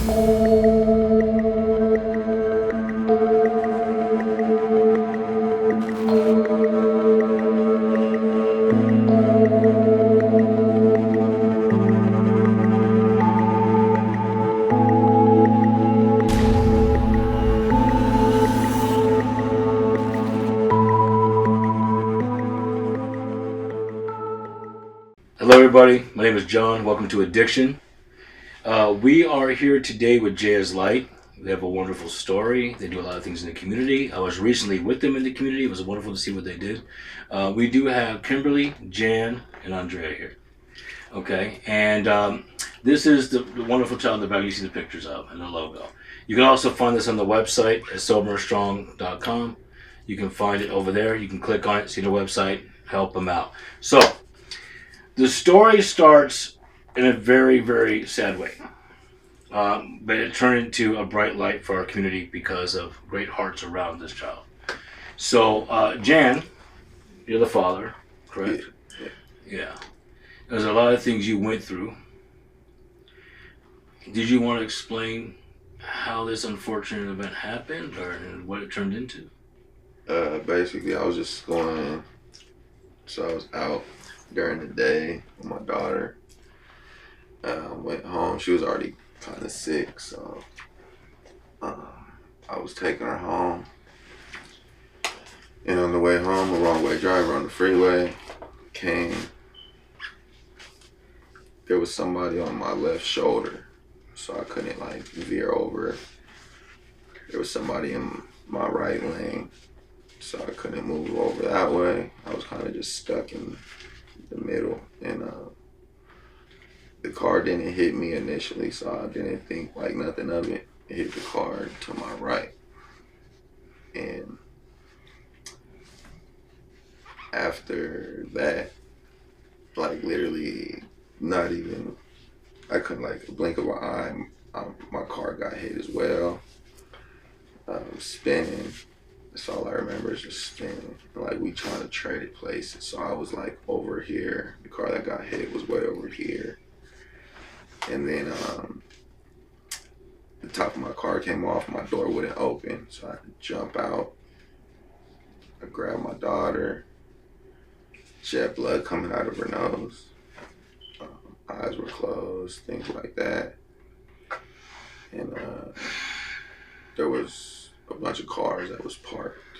Hello, everybody. My name is John. Welcome to Addiction. We are here today with Jaya's Light. They have a wonderful story. They do a lot of things in the community. I was recently with them in the community. It was wonderful to see what they did. We do have Kimberly, Jan, and Andrea here. Okay, and this is the wonderful child in the back you see the pictures of and the logo. You can also find this on the website at soberandstrong.com. You can find it over there. You can click on it, see the website, help them out. So, the story starts in a very, very sad way. But it turned into a bright light for our community because of great hearts around this child. So, Jan, you're the father, correct? Yeah. There's a lot of things you went through. Did you want to explain how this unfortunate event happened or what it turned into? Basically, I was just going, so I was out during the day with my daughter. Went home. She was already kind of sick, so I was taking her home. And on the way home, a wrong way driver on the freeway came. There was somebody on my left shoulder, so I couldn't veer over. There was somebody in my right lane, so I couldn't move over that way. I was kind of just stuck in the middle, and the car didn't hit me initially, so I didn't think nothing of it. It hit the car to my right, and after that, literally not even, I couldn't blink of an eye, my car got hit as well. Spinning. That's all I remember is just spinning. We trying to trade it places. So I was over here. The car that got hit was way over here. And then the top of my car came off. My door wouldn't open. So I had to jump out. I grabbed my daughter. She had blood coming out of her nose. Eyes were closed, things like that. And there was a bunch of cars that was parked,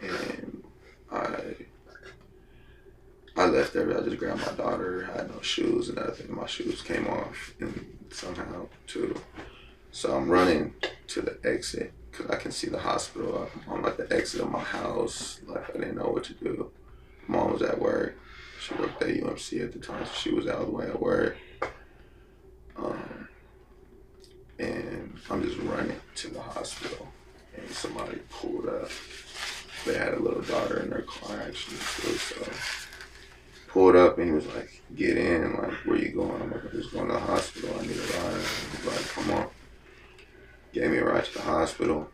and I left there. I just grabbed my daughter. I had no shoes and nothing. My shoes came off and somehow too. So I'm running to the exit because I can see the hospital. I'm at the exit of my house. I didn't know what to do. Mom was at work. She worked at UMC at the time, so she was out of the way at work. And I'm just running to the hospital, and somebody pulled up. They had a little daughter in their car actually too, so pulled up and he was like, "Get in, where you going?" I'm like, "I'm just going to the hospital, I need a ride." He was like, "Come on." Gave me a ride to the hospital,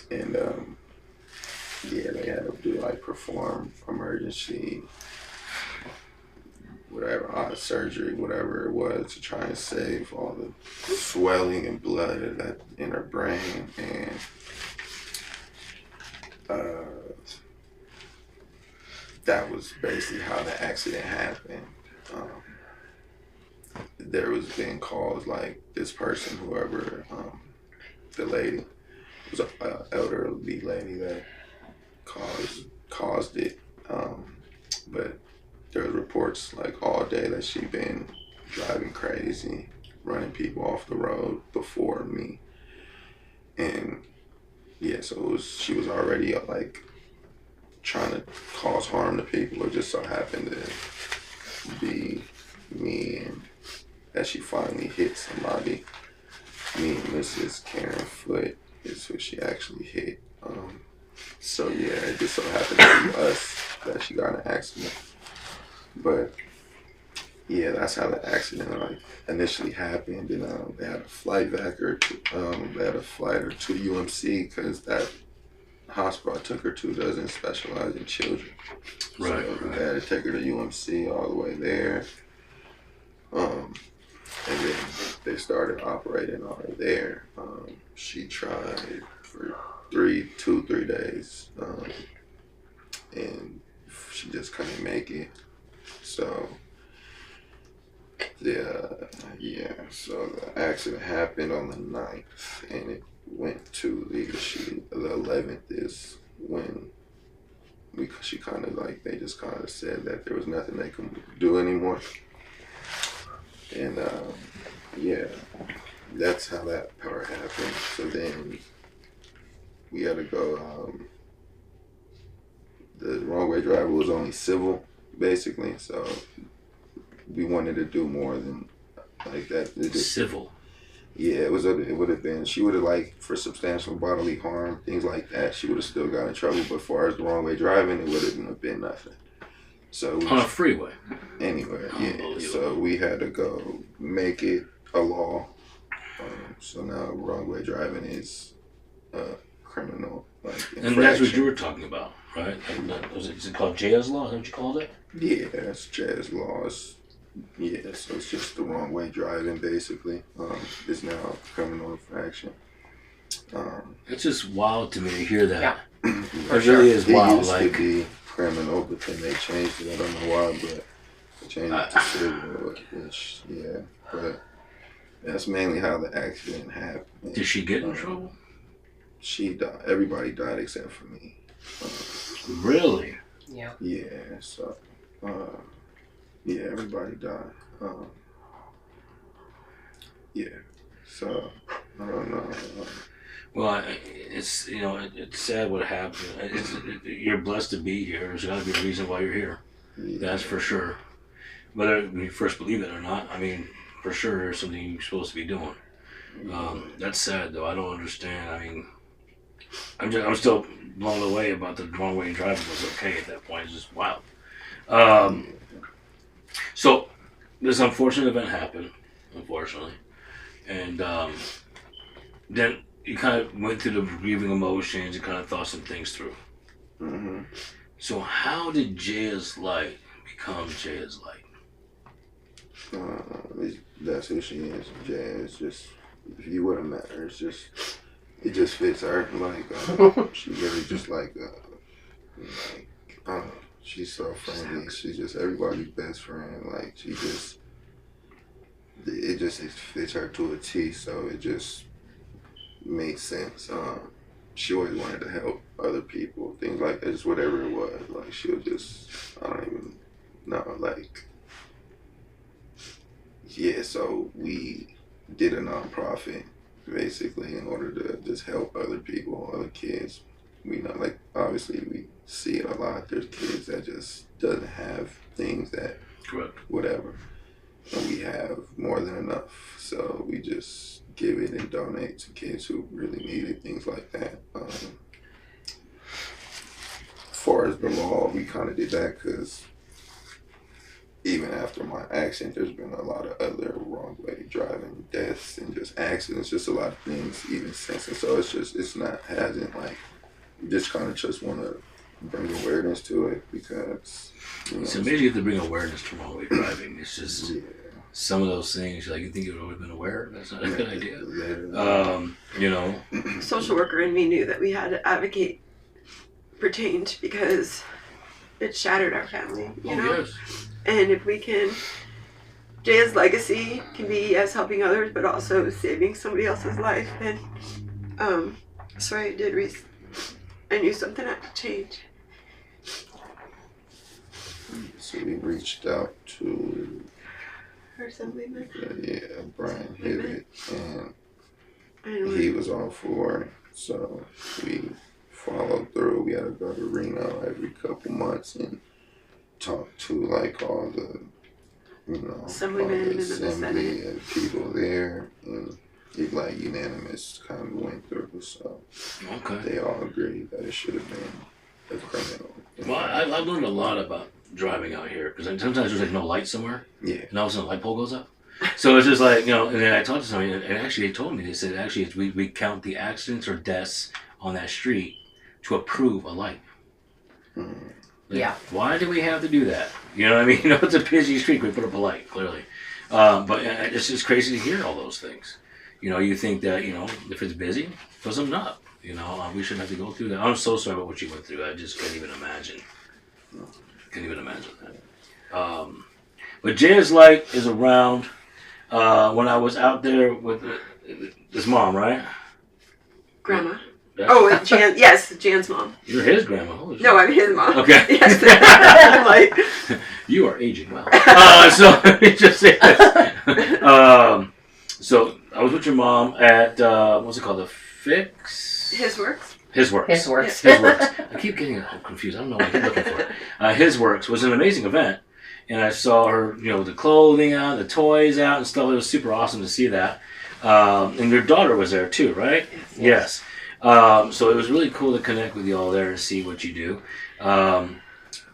and yeah, they had to do perform emergency whatever, surgery, whatever it was, to try and save all the swelling and blood in her brain. And that was basically how the accident happened. There was being calls this person, whoever, the lady, was an elderly lady that caused it. But there was reports all day that she'd been driving crazy, running people off the road before me. And yeah, so she was already trying to cause harm to people. It just so happened to be me, and that she finally hit somebody. Me and Mrs. Karen Foot is who she actually hit. So yeah, it just so happened to be us that she got in an accident. But yeah, that's how the accident initially happened. And they had a flight back or they had a flight or to UMC because that hospital I took her to doesn't specialize in children. Right. So they had to take her to UMC all the way there. And then they they started operating on her there. She tried for 3 days, and she just couldn't make it. So so the accident happened on the 9th, and it went to the 11th is when she kind of like, they just kind of said that there was nothing they could do anymore. And that's how that part happened. So then we had to go, the wrong way driver was only civil, basically, so we wanted to do more than like that. Civil? Yeah, it would have been, she would have, like, for substantial bodily harm, things like that, she would have still got in trouble, but as far as the wrong way driving, it wouldn't have been nothing. So on a freeway? Anywhere, yeah. So we had to go make it a law. So now wrong way driving is criminal, like, infraction. And that's what you were talking about, right? Is it called Jaya's Law? Is that what you called it? Yeah, that's Jaya's Law. Yeah, so it's just the wrong way driving, basically. It's now a criminal infraction. It's just wild to me to hear that. Yeah. It really is wild. It used to be criminal, but then they changed it. I don't know why, but they changed it to civil, which, yeah. But that's mainly how the accident happened. Did she get in trouble? She died. Everybody died except for me. Really? Yeah. Yeah, so... yeah, everybody died. Yeah, so I don't know. Well, it's it's sad what happened. You're blessed to be here. There's got to be a reason why you're here. Yeah. That's for sure. Whether you first believe it or not, I mean, for sure there's something you're supposed to be doing. That's sad though. I don't understand. I mean, I'm still blown away about the wrong way driving was okay at that point. It's just wild. So this unfortunate event happened, unfortunately, and then you kind of went through the grieving emotions. You kind of thought some things through. Mm-hmm. So how did Jaya's Light become Jaya's Light? That's who she is. Jaya is just, if you would have met her, it just fits her. Like she really just like she's so friendly. She's just everybody's best friend. Like it fits her to a T. So it just made sense. She always wanted to help other people, things like that, just whatever it was. Like she was just, I don't even know, like, yeah. So we did a nonprofit basically in order to just help other people, other kids. We know, like, obviously we see it a lot. There's kids that just doesn't have things that, correct, whatever. And we have more than enough. So we just give it and donate to kids who really need it, things like that. As far as the law, we kind of did that because even after my accident, there's been a lot of other wrong way driving deaths and just accidents, just a lot of things even since. And so hasn't like, just kind of just want to bring awareness to it because, you know. So maybe you have to bring awareness to wrong way driving. It's just some of those things, like, you think you would have been aware. That's not a good idea. You know. Social worker in me knew that we had to advocate for change because it shattered our family, you know? Yes. And if we can, Jaya's legacy can be as helping others, but also saving somebody else's life. And so I knew something had to change. So we reached out to Our assemblyman. Brian Hibbett, and he was all for it. So we followed through. We had to go to Reno every couple months and talk to like all the, you know, Assemblymen and the assembly Senate and people there, and it like unanimous kind of went through. So they all agreed that it should have been a criminal. Well, I've learned a lot about driving out here because sometimes there's like no light somewhere, and all of a sudden a light pole goes up. So it's just like, you know, and then I talked to somebody, and actually they told me, they said actually we count the accidents or deaths on that street to approve a light. Like, why do we have to do that? You know what I mean? You know, it's a busy street. We put up a light, clearly. But it's just crazy to hear all those things. You think that, if it's busy, put something up. We shouldn't have to go through that. I'm so sorry about what you went through. I just can't even imagine. Can't even imagine that. But Jaya's Light is around when I was out there with his mom, right? Grandma. Jan. Yes, Jan's mom. You're his grandma. Holy No, I'm his mom. Okay. Yes. I'm like, you are aging well. So let me just say this. So I was with your mom at what's it called? The Fix. His Works. His Works. His Works. His Works. I keep getting confused. I don't know what I keep looking for. His Works was an amazing event, and I saw her, with the clothing out, the toys out, and stuff. It was super awesome to see that. And your daughter was there too, right? Yes. So it was really cool to connect with you all there and see what you do.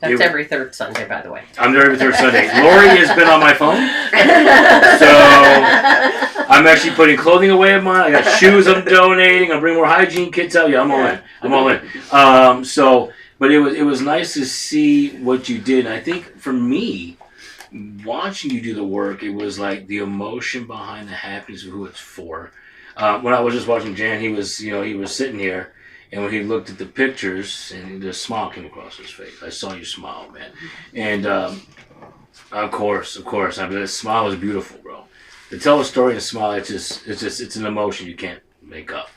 That's every third Sunday, by the way. I'm there every third Sunday. Lori has been on my phone. So I'm actually putting clothing away of mine. I got shoes I'm donating. I'm bringing more hygiene kits out. Yeah, I'm all in. I'm all in. But it was nice to see what you did. And I think for me, watching you do the work, it was like the emotion behind the happiness of who it's for. When I was just watching Jan, he was sitting here. And when he looked at the pictures, and the smile came across his face. I saw you smile, man. And of course, I mean, that smile is beautiful, bro. To tell a story and smile, it's an emotion you can't make up.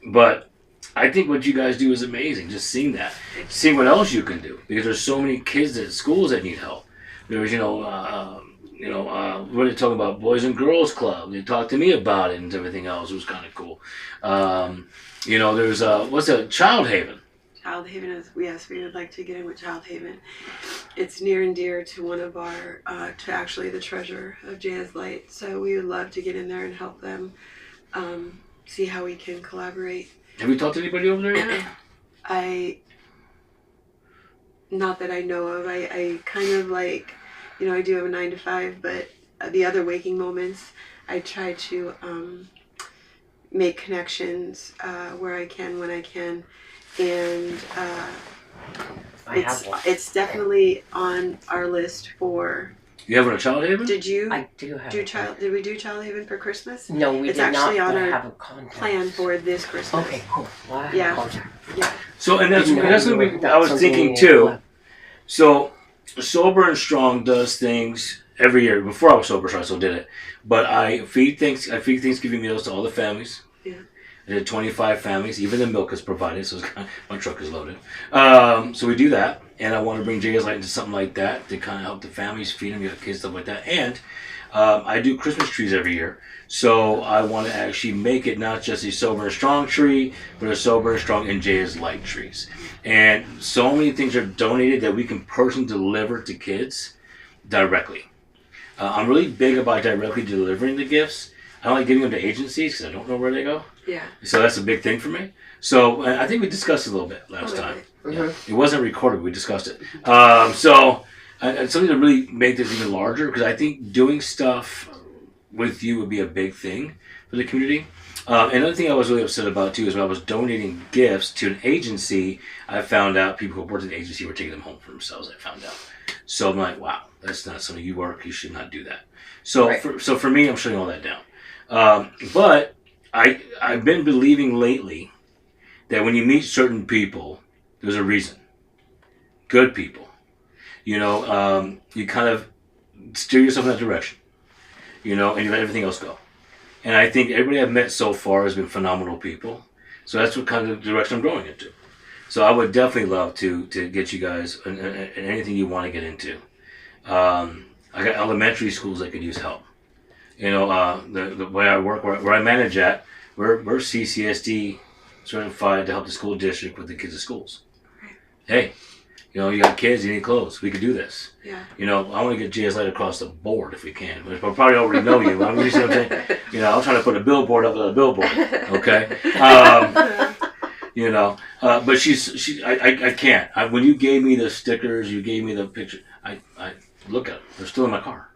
But I think what you guys do is amazing. Just seeing that, seeing what else you can do, because there's so many kids at schools that need help. There's, what are they talking about? Boys and Girls Club. They talked to me about it and everything else. It was kind of cool. There's what's a Child Haven? Child Haven is, yes, we would like to get in with Child Haven. It's near and dear to one of our, to actually the treasurer of Jaya's Light. So we would love to get in there and help them see how we can collaborate. Have you talked to anybody over there yet? Not that I know of. I kind of like, I do have a 9 to 5, but the other waking moments, I try to make connections where I can, when I can, and it's definitely on our list for. You have a Child Haven? Did you? I do have. Did we do Child Haven for Christmas? No, we it's did not. Actually on our have a contact plan for this Christmas. Okay, cool. Well, I have Yeah. a contact. Yeah. So and that's what I was thinking too. So Sober and Strong does things every year. Before I was sober, so I still did it. But I feed Thanksgiving meals to all the families. Yeah. I did 25 families. Even the milk is provided, so my truck is loaded. So we do that, and I want to bring Jaya's Light into something like that to kind of help the families, feed them, get kids, stuff like that. And I do Christmas trees every year, so I want to actually make it not just a Sober and Strong tree, but a Sober and Strong and Jaya's Light trees. And so many things are donated that we can personally deliver to kids directly. I'm really big about directly delivering the gifts. I don't like giving them to agencies because I don't know where they go. Yeah. So that's a big thing for me. So I think we discussed it a little bit last time. Mm-hmm. Yeah. It wasn't recorded, but we discussed it. Something to really make this even larger, because I think doing stuff with you would be a big thing for the community. Another thing I was really upset about too is when I was donating gifts to an agency, I found out people who worked at the agency were taking them home for themselves. I found out. So I'm like, wow, that's not something you work. You should not do that. So Right. for me, I'm shutting all that down. But I've been believing lately that when you meet certain people, there's a reason. Good people. You kind of steer yourself in that direction. And you let everything else go. And I think everybody I've met so far has been phenomenal people. So that's what kind of direction I'm growing into. So I would definitely love to get you guys in anything you want to get into. I got elementary schools that could use help. The way I work, where I manage at, we're CCSD certified to help the school district with the kids at schools. Hey, you got kids, you need clothes. We could do this. Yeah. I want to get Jaya's Light across the board if we can. I probably already know you. I'm usually I'm trying to put a billboard up with a billboard. Okay. But I can't. When you gave me the stickers, you gave me the picture. I look at them. They're still in my car.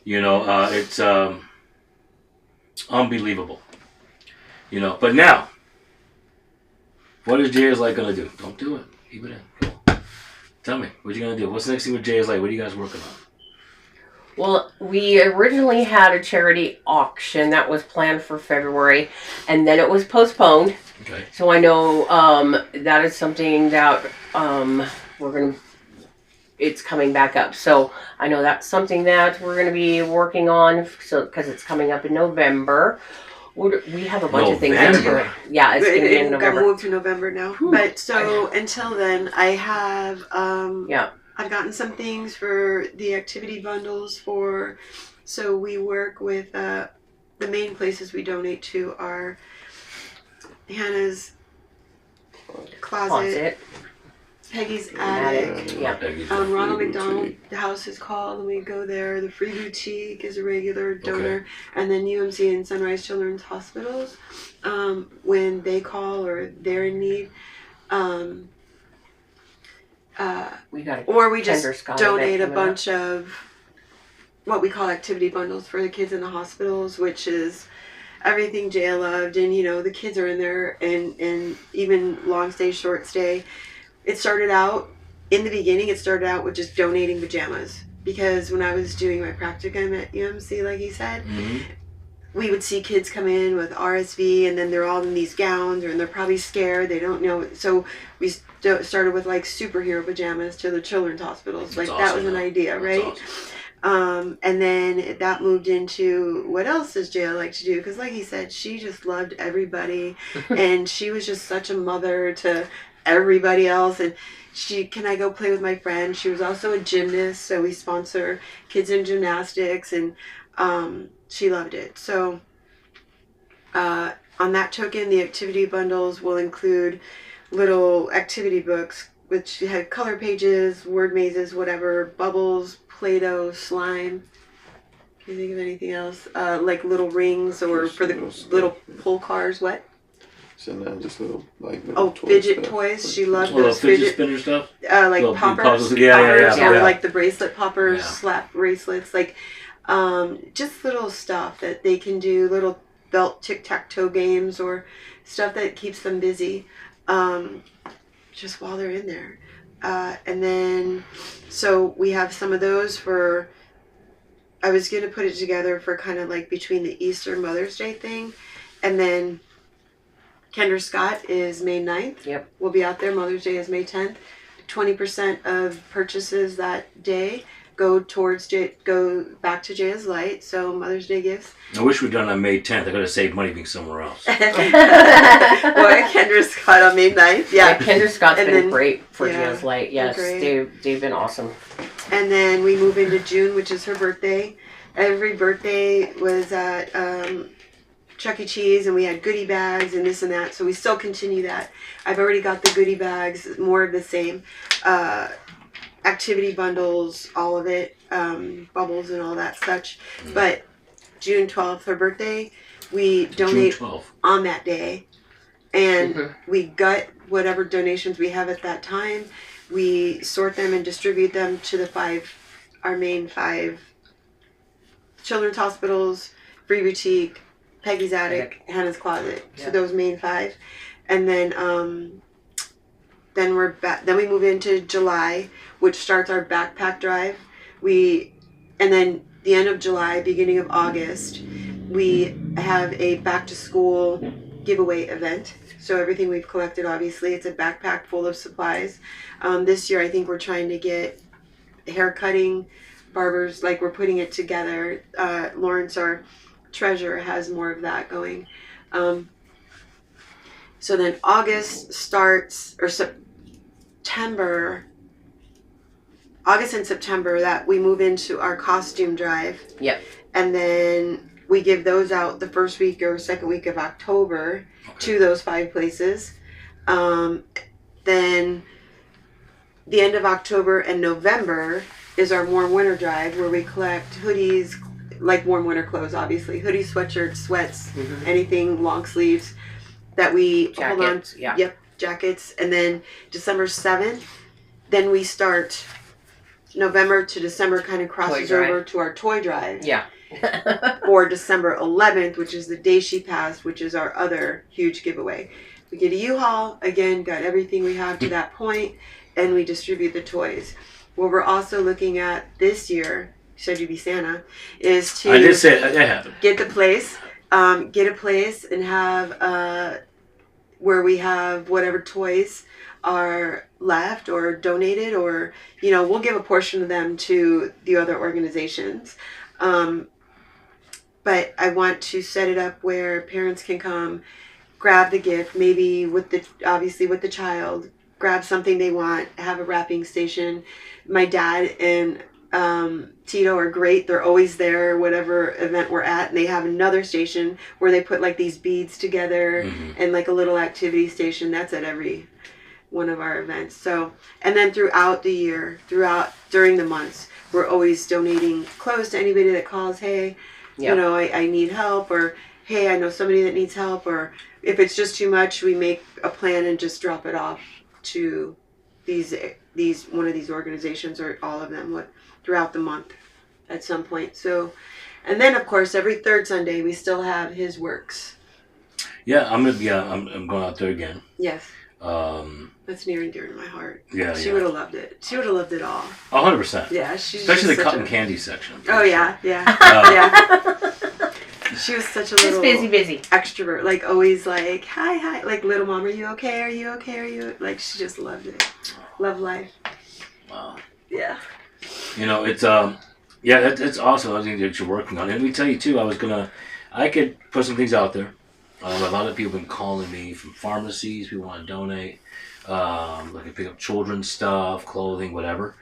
It's unbelievable. But now, what is Jaya's Light gonna do? Don't do it. Keep it in. Go. Tell me, what you gonna do? What's the next thing with Jaya's Light? What are you guys working on? Well, we originally had a charity auction that was planned for February, and then it was postponed. Okay. So I know that is something that it's coming back up. So I know that's something that we're going to be working on. So because it's coming up in November. We have a bunch of things to do. Yeah, it's going to be in November. Got moved to November now. Whew. But so until then, I have I've gotten some things for the activity bundles for. So we work with the main places we donate to are Hannah's closet. Peggy's attic. Yeah. Ronald McDonald, the house is called, and we go there. The Free Boutique is a regular donor. Okay. And then UMC and Sunrise Children's Hospitals, when they call or they're in need. We just donate a bunch of what we call activity bundles for the kids in the hospitals, which is everything Jaya loved. And, the kids are in there and even long stay, short stay. In the beginning, it started out with just donating pajamas. Because when I was doing my practicum at UMC, like he said, we would see kids come in with RSV and then they're all in these gowns and they're probably scared. They don't know. So we started with like superhero pajamas to the children's hospitals. That's awesome. That was an idea, right? Awesome. And then that moved into what else does Jaya like to do? Because like he said, she just loved everybody. And she was just such a mother to everybody else, and can I go play with my friend? She was also a gymnast, so we sponsor kids in gymnastics, and she loved it. So on that token, the activity bundles will include little activity books which had color pages, word mazes, whatever, bubbles, Play-Doh, slime. Can you think of anything else? Like little rings or for the little pull cars, what? So now just little fidget toys. She loved those fidget spinner stuff. Like little poppers, or like the bracelet poppers, slap bracelets, like just little stuff that they can do, little belt tic-tac-toe games or stuff that keeps them busy, just while they're in there. And then, so we have some of those for. I was gonna put it together for kind of like between the Easter Mother's Day thing, and then. Kendra Scott is May 9th. Yep. We'll be out there. Mother's Day is May 10th. 20% of purchases that day go back to Jaya's Light. So Mother's Day gifts. I wish we'd done on May 10th. I could have saved money being somewhere else. Boy, Kendra Scott on May 9th. Yeah. Kendra Scott's been great for Jaya's Light. Yes, they've been awesome. And then we move into June, which is her birthday. Every birthday was at Chuck E. Cheese, and we had goodie bags and this and that, so we still continue that. I've already got the goodie bags, more of the same. Activity bundles, all of it, bubbles and all that such. But June 12th, her birthday, we donate on that day, and we gut whatever donations we have at that time. We sort them and distribute them to our main 5 children's hospitals, Free Boutique, Peggy's Attic, Hannah's Closet. So those main 5. And then we're back. Then we move into July, which starts our backpack drive. And then the end of July, beginning of August, we have a back to school giveaway event. So everything we've collected, obviously, it's a backpack full of supplies. This year, I think we're trying to get hair cutting, barbers, like we're putting it together. Lawrence, our treasurer, has more of that going. So then August starts, or August and September, that we move into our costume drive. Yep. And then we give those out the first week or second week of October to those 5 places. Then the end of October and November is our warm winter drive, where we collect hoodies, like warm winter clothes, obviously. Hoodies, sweatshirts, sweats, anything, long sleeves that we hold on. Yep, jackets. And then December 7th, then we start November to December, kind of crosses over to our toy drive. Yeah. Or December 11th, which is the day she passed, which is our other huge giveaway. We get a U-Haul, again, got everything we have to that point, and we distribute the toys. What we're also looking at this year said you'd be Santa, is to I did say that happened. get a place and have where we have whatever toys are left or donated, or we'll give a portion of them to the other organizations. But I want to set it up where parents can come, grab the gift, maybe with the child, grab something they want, have a wrapping station. My dad and Tito are great. They're always there, whatever event we're at, and they have another station where they put like these beads together and like a little activity station. That's at every one of our events. So, and then throughout the year, during the months, we're always donating clothes to anybody that calls. Hey, I need help, or hey, I know somebody that needs help, or if it's just too much, we make a plan and just drop it off to these one of these organizations, or all of them, throughout the month at some point. So, and then of course every third Sunday we still have his works. Yeah, I'm going out there again. Yes. That's near and dear to my heart. Yeah, she would have loved it. She would have loved it all. 100%. Yeah, she's especially the cotton candy section. Oh yeah, yeah. She was such a little busy extrovert, like always like hi, like little mom, are you okay? Are you okay? Are you like? She just loved it. Love life. Wow. Yeah. It's that's awesome. I think that you're working on it. And let me tell you too, I could put some things out there. A lot of people have been calling me from pharmacies. People want to donate. Like I pick up children's stuff, clothing, whatever.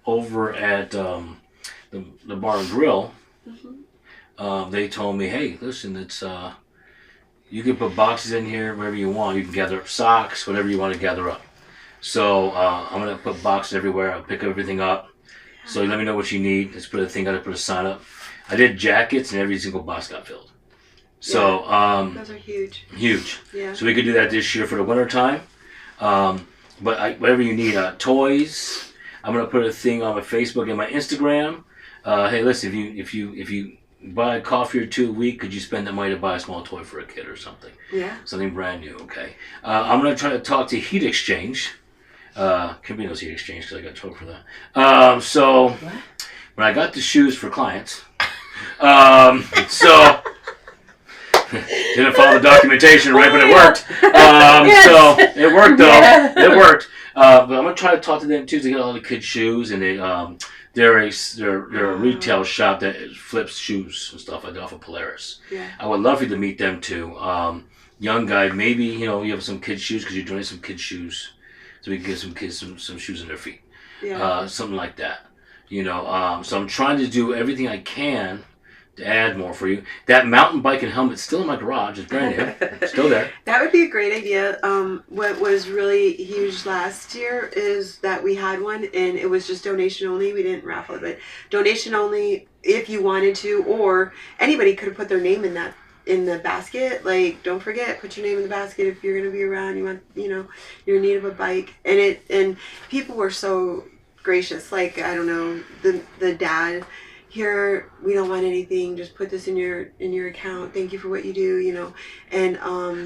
Over at the bar and grill, they told me, hey, listen, it's you can put boxes in here wherever you want. You can gather up socks, whatever you want to gather up. So I'm gonna put boxes everywhere. I'll pick everything up. So let me know what you need. Let's put a thing out. I put a sign up. I did jackets, and every single box got filled. So those are huge. Huge. Yeah. So we could do that this year for the winter time. But whatever you need, toys. I'm gonna put a thing on my Facebook and my Instagram. Hey, listen, if you buy a coffee or two a week, could you spend that money to buy a small toy for a kid or something? Yeah. Something brand new. Okay. I'm gonna try to talk to Heat Exchange. Camino's Heat Exchange, because I got trouble for that. So what? when I got the shoes for clients, so didn't follow the documentation right, but it worked. Yes. So it worked though. Yeah. It worked. But I'm gonna try to talk to them too to get all the kids' shoes, and they're a retail shop that flips shoes and stuff like that off of Polaris. Yeah. I would love for you to meet them too. Young guy, maybe you have some kids' shoes because you donate some kids' shoes, so we can get some kids some shoes in their feet. Yeah. Something like that. So I'm trying to do everything I can to add more for you. That mountain bike and helmet's still in my garage. It's brand new. Still there. That would be a great idea. What was really huge last year is that we had one, and it was just donation only. We didn't raffle it, but donation only if you wanted to, or anybody could have put their name in the basket. Like, don't forget, put your name in the basket if you're going to be around. You want, you're in need of a bike, and people were so gracious. Like, I don't know, the dad. Here, we don't want anything. Just put this in your account. Thank you for what you do. And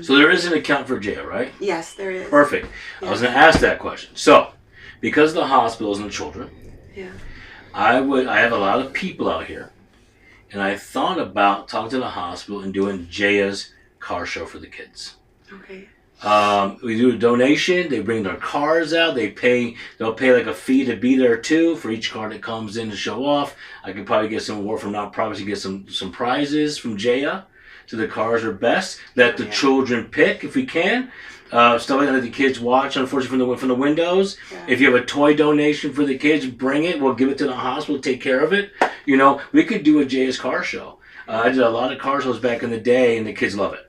so there is an account for Jaya, right? Yes, there is. Perfect. Yeah. I was going to ask that question. So, because of the hospitals and the children, Yeah. I have a lot of people out here, and I thought about talking to the hospital and doing Jaya's car show for the kids. Okay. We do a donation. They bring their cars out. They'll pay like a fee to be there too for each car that comes in to show off. I could probably get some award from nonprofits to get some prizes from Jaya. So the cars are best. Let the children pick if we can. Stuff like that. Let the kids watch. Unfortunately, from the windows. Yeah. If you have a toy donation for the kids, bring it. We'll give it to the hospital. Take care of it. We could do a Jaya's car show. I did a lot of car shows back in the day, and the kids love it.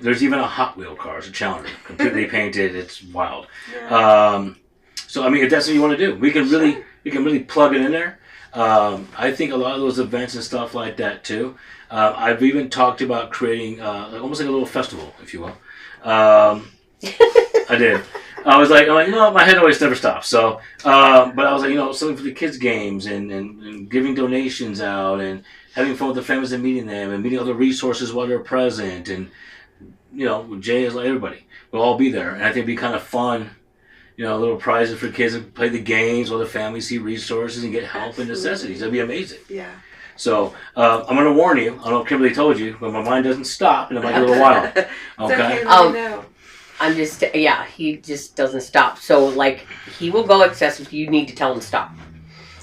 There's even a Hot Wheel car. It's a Challenger, completely painted. It's wild. Yeah. So I mean, if that's what you want to do, we can really plug it in there. I think a lot of those events and stuff like that too. I've even talked about creating almost like a little festival, if you will. I did. I was like, my head always never stops. So, but I was like, something for the kids' games and giving donations out and having fun with the families and meeting them and meeting other resources while they're present. And, Jay is like everybody. We'll all be there. And I think it'd be kind of fun little prizes for kids to play the games, while the family see resources and get help and necessities. That'd be amazing. Yeah. So I'm going to warn you. I don't know if Kimberly told you, but my mind doesn't stop in about a little while. It's Okay. let me know. I'm just, he just doesn't stop. So, like, he will go excessive. You need to tell him to stop.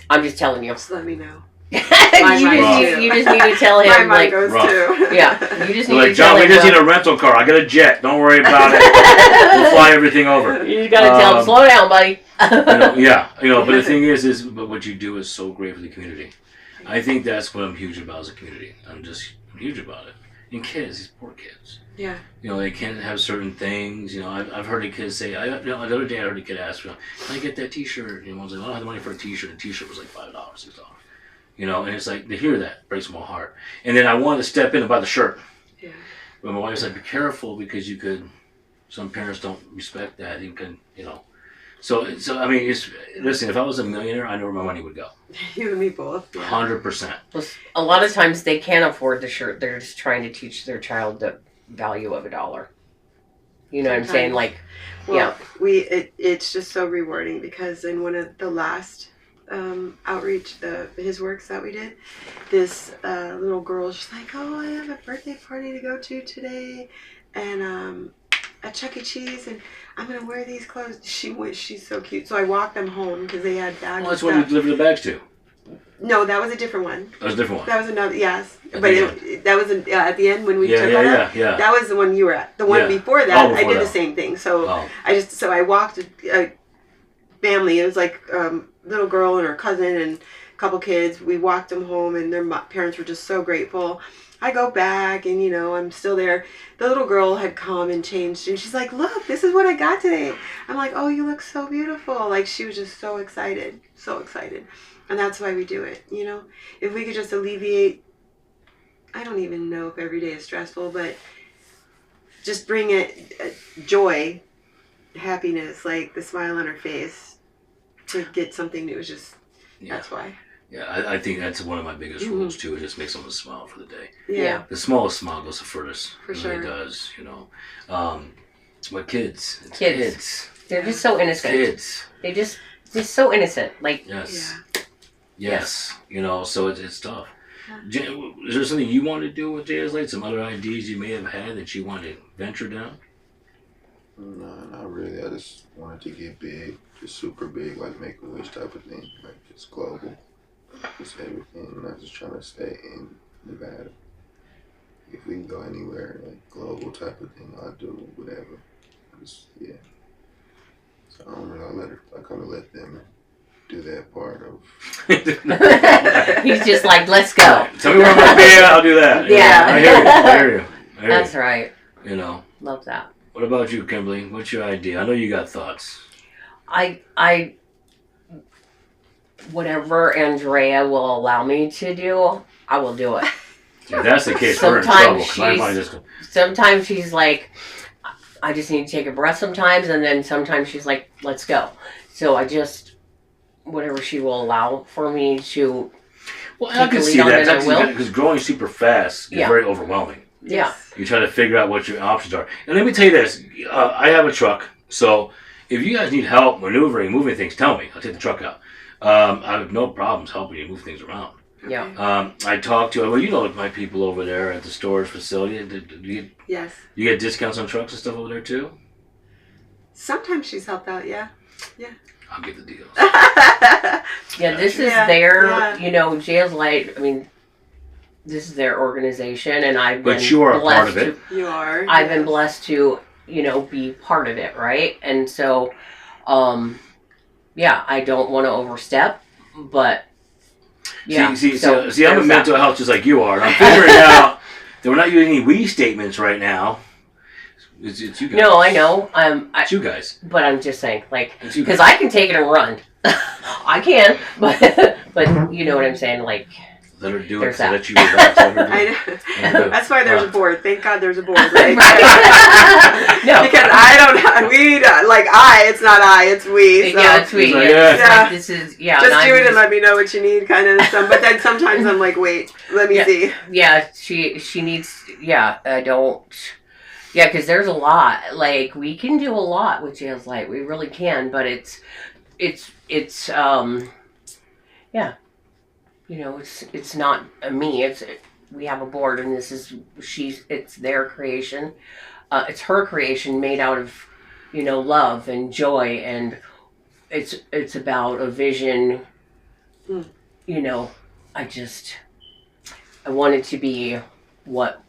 I'm just telling you. Just let me know. you just need to tell him, My mind like, goes rough. too. yeah, you just need Like, to John, tell we him. just need a rental car. I got a jet. Don't worry about it. We'll fly everything over. You just gotta tell him, slow down, buddy. But the thing is but what you do is so great for the community. I think that's what I'm huge about as a community. I'm huge about it. And kids, these poor kids. Yeah. They can't have certain things. I've heard a kid say, the other day I heard a kid ask, can I get that t-shirt? And I was like, I don't have the money for a t-shirt. And the t-shirt was like $5, $6. And it's like, to hear that breaks my heart. And then I wanted to step in and buy the shirt. Yeah. But my wife said, be careful, because some parents don't respect that. You can, So I mean, listen, if I was a millionaire, I know where my money would go. You and me both. Yeah. 100%. A lot of times they can't afford the shirt. They're just trying to teach their child the value of $1. You know what I'm saying? Like, well, it's just so rewarding, because in one of the last outreach, his works that we did, this little girl, she's like, oh, I have a birthday party to go to today, and at Chuck E. Cheese, and I'm gonna wear these clothes. She's so cute. So I walked them home because they had bags. Well, that's what we deliver the bags to. No, that was a different one. That was a different one. That was another, yes. At But the that was at the end when we took that up. Yeah. That was the one you were at. The one before that, I did the same thing. So I walked a family. It was like a little girl and her cousin and a couple kids. We walked them home, and their parents were just so grateful. I go back, and I'm still there. The little girl had come and changed, and she's like, look, this is what I got today. I'm like, oh, you look so beautiful. Like, she was just so excited. And that's why we do it, If we could just alleviate, I don't even know if every day is stressful, but just bring it joy, happiness, like the smile on her face, to get something new. That's why. Yeah, I think that's one of my biggest rules too. It just makes someone smile for the day. Yeah. The smallest smile goes the furthest. For it sure. really does, But kids. They're just so innocent. Kids. They're just so innocent. Like, yes. Yes. So it's tough. Is there something you want to do with Jaya's Light? Some other ideas you may have had that you want to venture down? No, not really. I just wanted to get big, just super big, like Make-A-Wish type of thing, like just global. Just everything, not just trying to stay in Nevada. If we can go anywhere, like global type of thing, I'll do whatever. So I don't really I kind of let them do that part of. he's just like, let's go. Tell me where I'm going to be, I'll do that. Yeah. I hear you. That's right. Love that. What about you, Kimberly? What's your idea? I know you got thoughts. I whatever Andrea will allow me to do, I will do it. If that's the case, we're in trouble. Sometimes she's like, I just need to take a breath sometimes, and then sometimes she's like, let's go. So I just, whatever she will allow for me to. Well, I can see that because growing super fast is very overwhelming. Yeah. You try to figure out what your options are. And let me tell you this, I have a truck, so if you guys need help maneuvering, moving things, tell me. I'll take the truck out. I have no problems helping you move things around. Yeah. I talked to, my people over there at the storage facility. Yes. You get discounts on trucks and stuff over there too? Sometimes she's helped out, yeah. I'll get the deals. This is their, Jail's Light, this is their organization, and I've been But you are a part of it. You are. I've been blessed to, be part of it, right? And so, I don't want to overstep, but See, I'm a mental health just like you are. I'm figuring out that we're not using any we statements right now. It's you guys. No, I know. It's you guys. But I'm just saying, like, because I can take it and run. I can, but you know what I'm saying, like. Let her do it. So let you relax. I know. That's why there's a board. Thank God there's a board, right? No, because it's not I, it's we. So. Yeah, it's we. Like, this is Just do it and let me know what you need, kind of stuff. But then sometimes I'm like, wait, let me see. Yeah, she needs. Yeah, I don't. Yeah, because there's a lot. Like, we can do a lot with Jail's Light. We really can, but yeah. It's not me. We have a board, and it's their creation. It's her creation made out of, love and joy, and it's about a vision. I want it to be what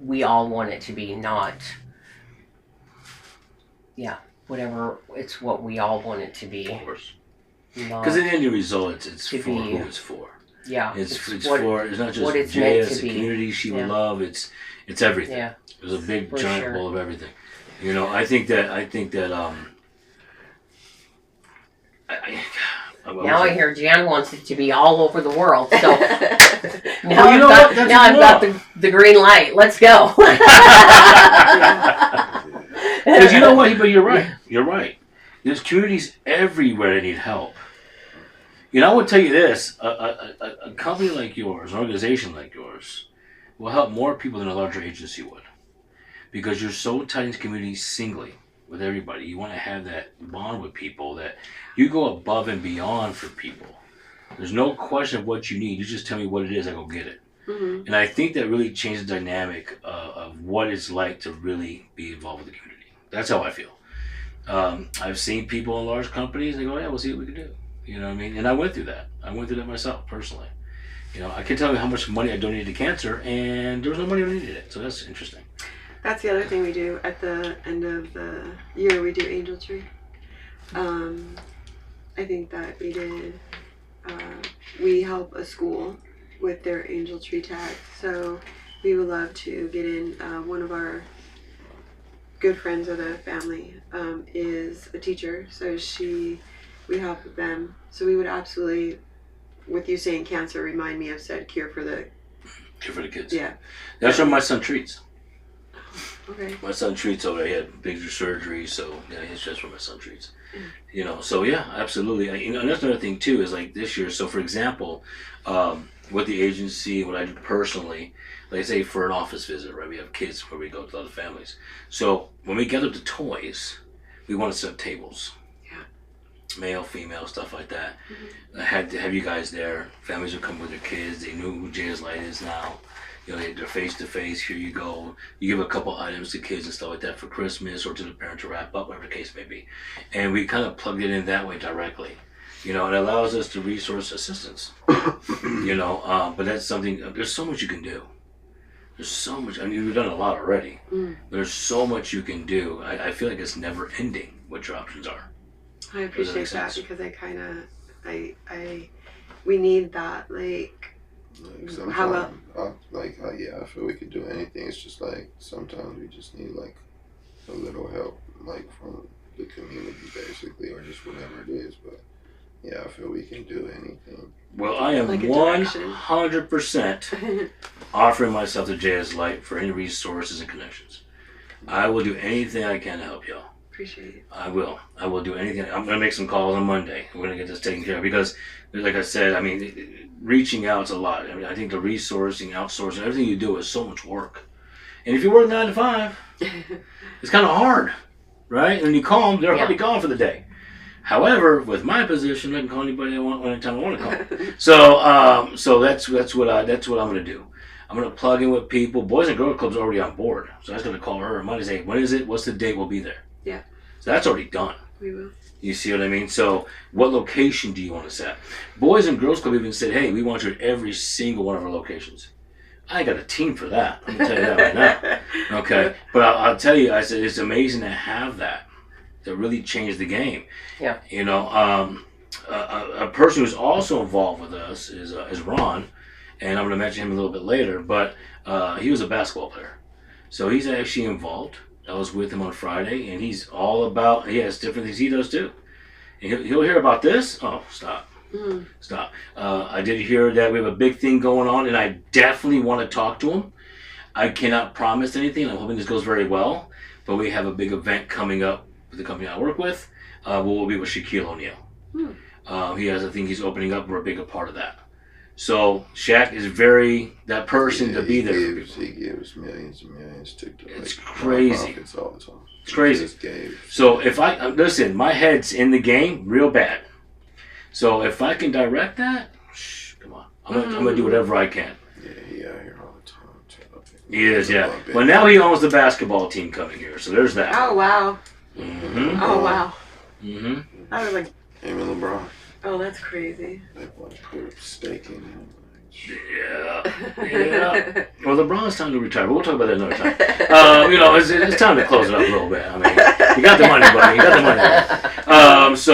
we all want it to be, not, whatever, it's what we all want it to be. Of course. Because in the end result, it's for who it's for. Yeah. It's not just Jaya, it's a community she would love, it's everything. Yeah. There's a big giant bowl of everything. I think that now I hear Jan wants it to be all over the world. So now I've got the green light. Let's go. Because you know what? But you're right. You're right. There's communities everywhere that need help. I would tell you this: a company like yours, an organization like yours, will help more people than a larger agency would, because you're so tight in the community singly with everybody. You want to have that bond with people that you go above and beyond for people. There's no question of what you need. You just tell me what it is, I go get it. Mm-hmm. And I think that really changed the dynamic of what it's like to really be involved with the community. That's how I feel. I've seen people in large companies, they go, yeah, we'll see what we can do. You know what I mean? And I went through that. I went through that myself, personally. I can tell you how much money I donated to cancer, and there was no money when I needed it. So that's interesting. That's the other thing we do at the end of the year. We do Angel Tree. I think that we did. We help a school with their Angel Tree tag. So we would love to get in. One of our good friends of the family is a teacher, so we help them. So we would absolutely, with you saying cancer, remind me of said Cure for the Kids. Yeah. That's what my son treats. Okay. My son treats over there. He had big surgery, so he's just what my son treats. So yeah, absolutely. And that's another thing too, is like this year. So for example, with the agency, what I do personally, like say for an office visit, right? We have kids where we go to other families. So when we gather the toys, we want to set up tables. Male, female, stuff like that. Mm-hmm. I had to have you guys there. Families would come with their kids. They knew who Jaya's Light is now. They're face to face. Here you go. You give a couple items to kids and stuff like that for Christmas or to the parent to wrap up, whatever the case may be. And we kind of plugged it in that way directly. It allows us to resource assistance. But that's something. There's so much you can do. There's so much. We've done a lot already. But there's so much you can do. I feel like it's never ending what your options are. I appreciate that because we need that, how about? I feel we could do anything. It's just like sometimes we just need a little help, from the community basically, or just whatever it is. But yeah, I feel we can do anything. Well, I am 100% offering myself to Jaya's Light for any resources and connections. I will do anything I can to help y'all. Appreciate it. I will do anything. I'm going to make some calls on Monday. We're going to get this taken care of because, like I said, reaching out is a lot. I think the resourcing, outsourcing, everything you do is so much work. And if you work 9 to 5, it's kind of hard, right? And when you call them, they're already gone for the day. However, with my position, I can call anybody I want anytime I want to call. So that's what I'm going to do. I'm going to plug in with people. Boys and Girls Club's already on board. So I was going to call her on Monday and say, when is it? What's the date? We'll be there. Yeah. So that's already done. We will. You see what I mean? So what location do you want to set? Boys and Girls Club even said, hey, we want you at every single one of our locations. I got a team for that. I'm going to tell you that right now. Okay. But I'll tell you, I said, it's amazing to have that. To really change the game. Yeah. A person who's also involved with us is Ron, and I'm going to mention him a little bit later, but he was a basketball player. So he's actually involved. I was with him on Friday, and he's all about, he has different things he does too. And he'll hear about this. Oh, stop. Stop. I did hear that we have a big thing going on, and I definitely want to talk to him. I cannot promise anything. I'm hoping this goes very well, but we have a big event coming up with the company I work with. We'll be with Shaquille O'Neal. He has a thing he's opening up. We're a bigger part of that. So Shaq is that person to be there for people. He gives millions and millions to It's crazy. nonprofits all the time. It's crazy. So if I listen, my head's in the game real bad. So if I can direct that, come on, I'm gonna do whatever I can. Yeah, he out here all the time. He is, yeah. Well, now he owns the basketball team coming here, so there's that. Oh wow. Mm-hmm. Oh wow. Mm-hmm. I was like, him and LeBron. oh, that's crazy. They want to put a stake in him. Yeah. Well, LeBron's time to retire, but we'll talk about that another time. It's time to close it up a little bit. I mean, you got the money, buddy. You got the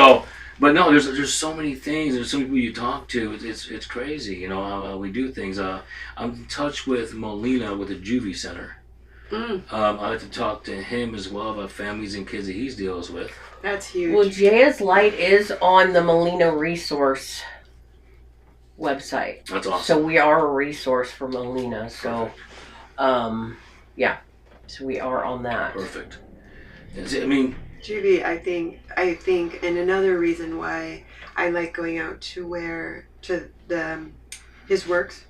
money. But no, there's so many things. There's so many people you talk to. It's crazy, how we do things. I'm in touch with Molina with the Juvie Center. I like to talk to him as well about families and kids that he deals with. That's huge. Well, Jaya's Light is on the Molina Resource website. That's awesome. So we are a resource for Molina. So, yeah. So we are on that. Perfect. Juvie, I think, and another reason why I like going out to his works,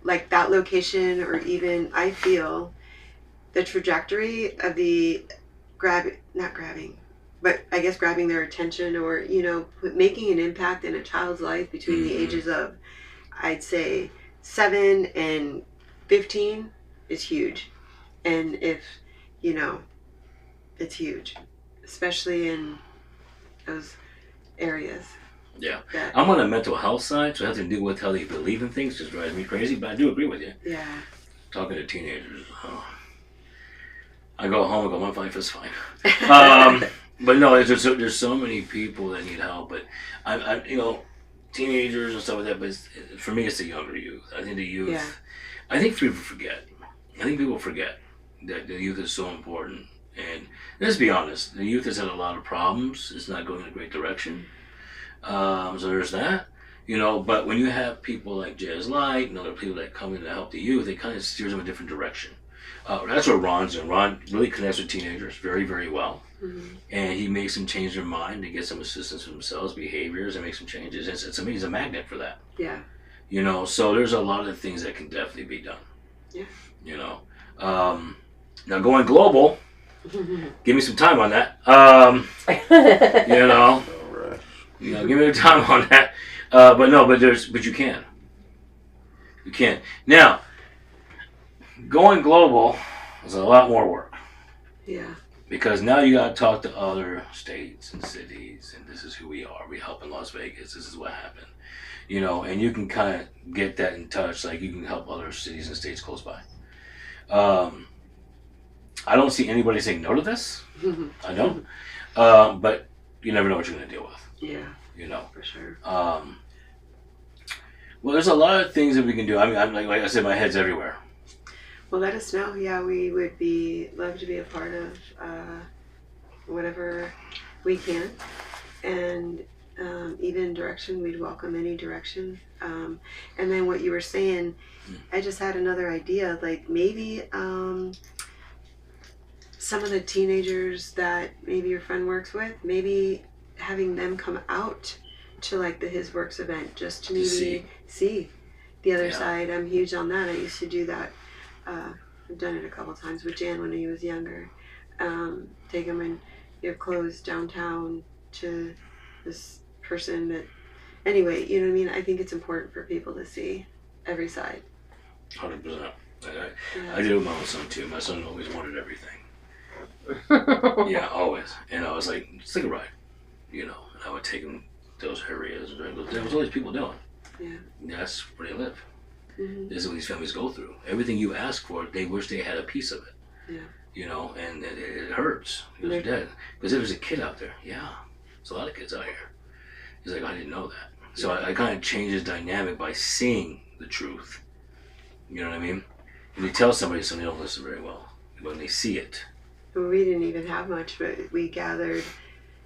like that location, or even I feel the trajectory of the grabbing their attention, or making an impact in a child's life between the ages of, I'd say, 7 and 15 is huge. And if it's huge, especially in those areas. Yeah. I'm on the mental health side, so it has to do with how they believe in things. Just drives me crazy, but I do agree with you. Yeah. Talking to teenagers, I go home and go, my life is fine. But no, there's so many people that need help. But I teenagers and stuff like that. But for me, it's the younger youth. I think the youth. Yeah. I think people forget. That the youth is so important. And let's be honest, the youth has had a lot of problems. It's not going in a great direction. So there's that. But when you have people like Jaya's Light and other people that come in to help the youth, it kind of steers them a different direction. That's what Ron's doing. Ron really connects with teenagers very, very well. Mm-hmm. And he makes them change their mind to get some assistance for themselves, behaviors, and make some changes. It's amazing. He's a magnet for that. Yeah. So there's a lot of things that can definitely be done. Yeah. Now going global, give me some time on that. Give me the time on that. But you can. You can. Now, going global is a lot more work. Yeah. Because now you got to talk to other states and cities, and this is who we are. We help in Las Vegas. This is what happened. And you can kind of get that in touch. Like, you can help other cities and states close by. I don't see anybody saying no to this. I don't. But you never know what you're going to deal with. Yeah. For sure. Well, there's a lot of things that we can do. I mean, like I said, my head's everywhere. Well, let us know. Yeah, we would love to be a part of whatever we can, and even direction. We'd welcome any direction. And then what you were saying, I just had another idea. Like maybe some of the teenagers that maybe your friend works with, maybe having them come out to like the His Works event just to maybe see the other side. I'm huge on that. I used to do that. I've done it a couple times with Jan when he was younger. Take him and clothes downtown to this person that, anyway, you know what I mean? I think it's important for people to see every side. 100%. I did it with my own son too. My son always wanted everything. Yeah, always. And I was like, let's take a ride. And I would take him to those areas. There was all these people doing. Yeah. That's where they live. Mm-hmm. This is what these families go through. Everything you ask for, they wish they had a piece of it. Yeah. And it hurts. He was dead. Because there was a kid out there. Yeah. There's a lot of kids out here. He's like, I didn't know that. So I kind of changed his dynamic by seeing the truth. You know what I mean? When you tell somebody something, they don't listen very well. When they see it. Well, we didn't even have much, but we gathered, it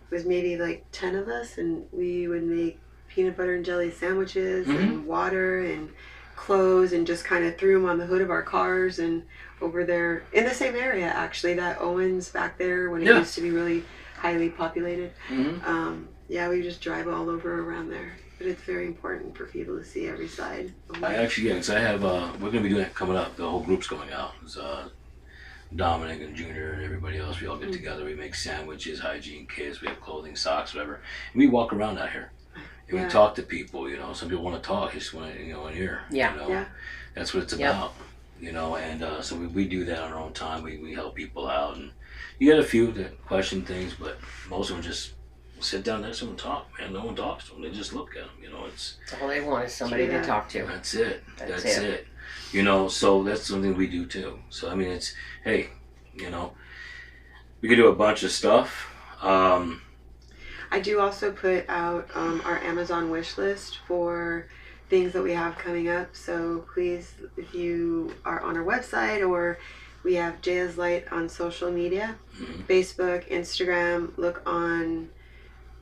was maybe like 10 of us, and we would make peanut butter and jelly sandwiches and water and clothes, and just kind of threw them on the hood of our cars and over there in the same area actually, that Owens back there when it used to be really highly populated. We just drive all over around there but it's very important for people to see every side. I actually, yeah, because I have, we're going to be doing that coming up. The whole group's going out. It's Dominic and Junior and everybody else. We all get together. We make sandwiches, hygiene kits. We have clothing, socks, whatever. And we walk around out here. And we talk to people, you know. Some people want to talk, just want to, you know, in here. Yeah. You know? That's what it's about, you know. And so we do that on our own time. We help people out. And you get a few that question things, but most of them just sit down next to them and talk, man. No one talks to them. They just look at them, you know. It's all they want is somebody to talk to. That's it. That's it. You know, so that's something we do too. So, I mean, it's, hey, you know, we could do a bunch of stuff. I do also put out our Amazon wish list for things that we have coming up. So please, if you are on our website, or we have Jaya's Light on social media, Facebook, Instagram, look on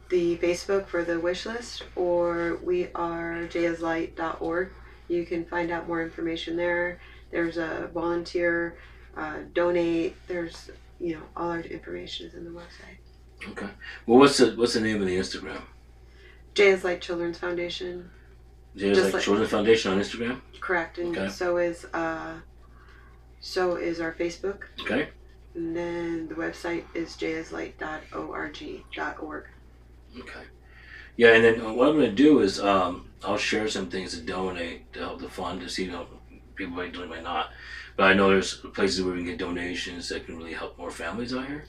the Facebook for the wish list, or we are jayaslight.org. You can find out more information there. There's a volunteer, donate. There's, you know, all our information is in the website. Okay. Well, what's the name of the Instagram? Jaya's Light Children's Foundation. Jaya's Light Children's Foundation on Instagram? Correct. And so is our Facebook. Okay. And then the website is jayaslight.org. Okay. Yeah, and then what I'm going to do is I'll share some things to donate to help the fund to see, you know, people might do it, might not. But I know there's places where we can get donations that can really help more families out here.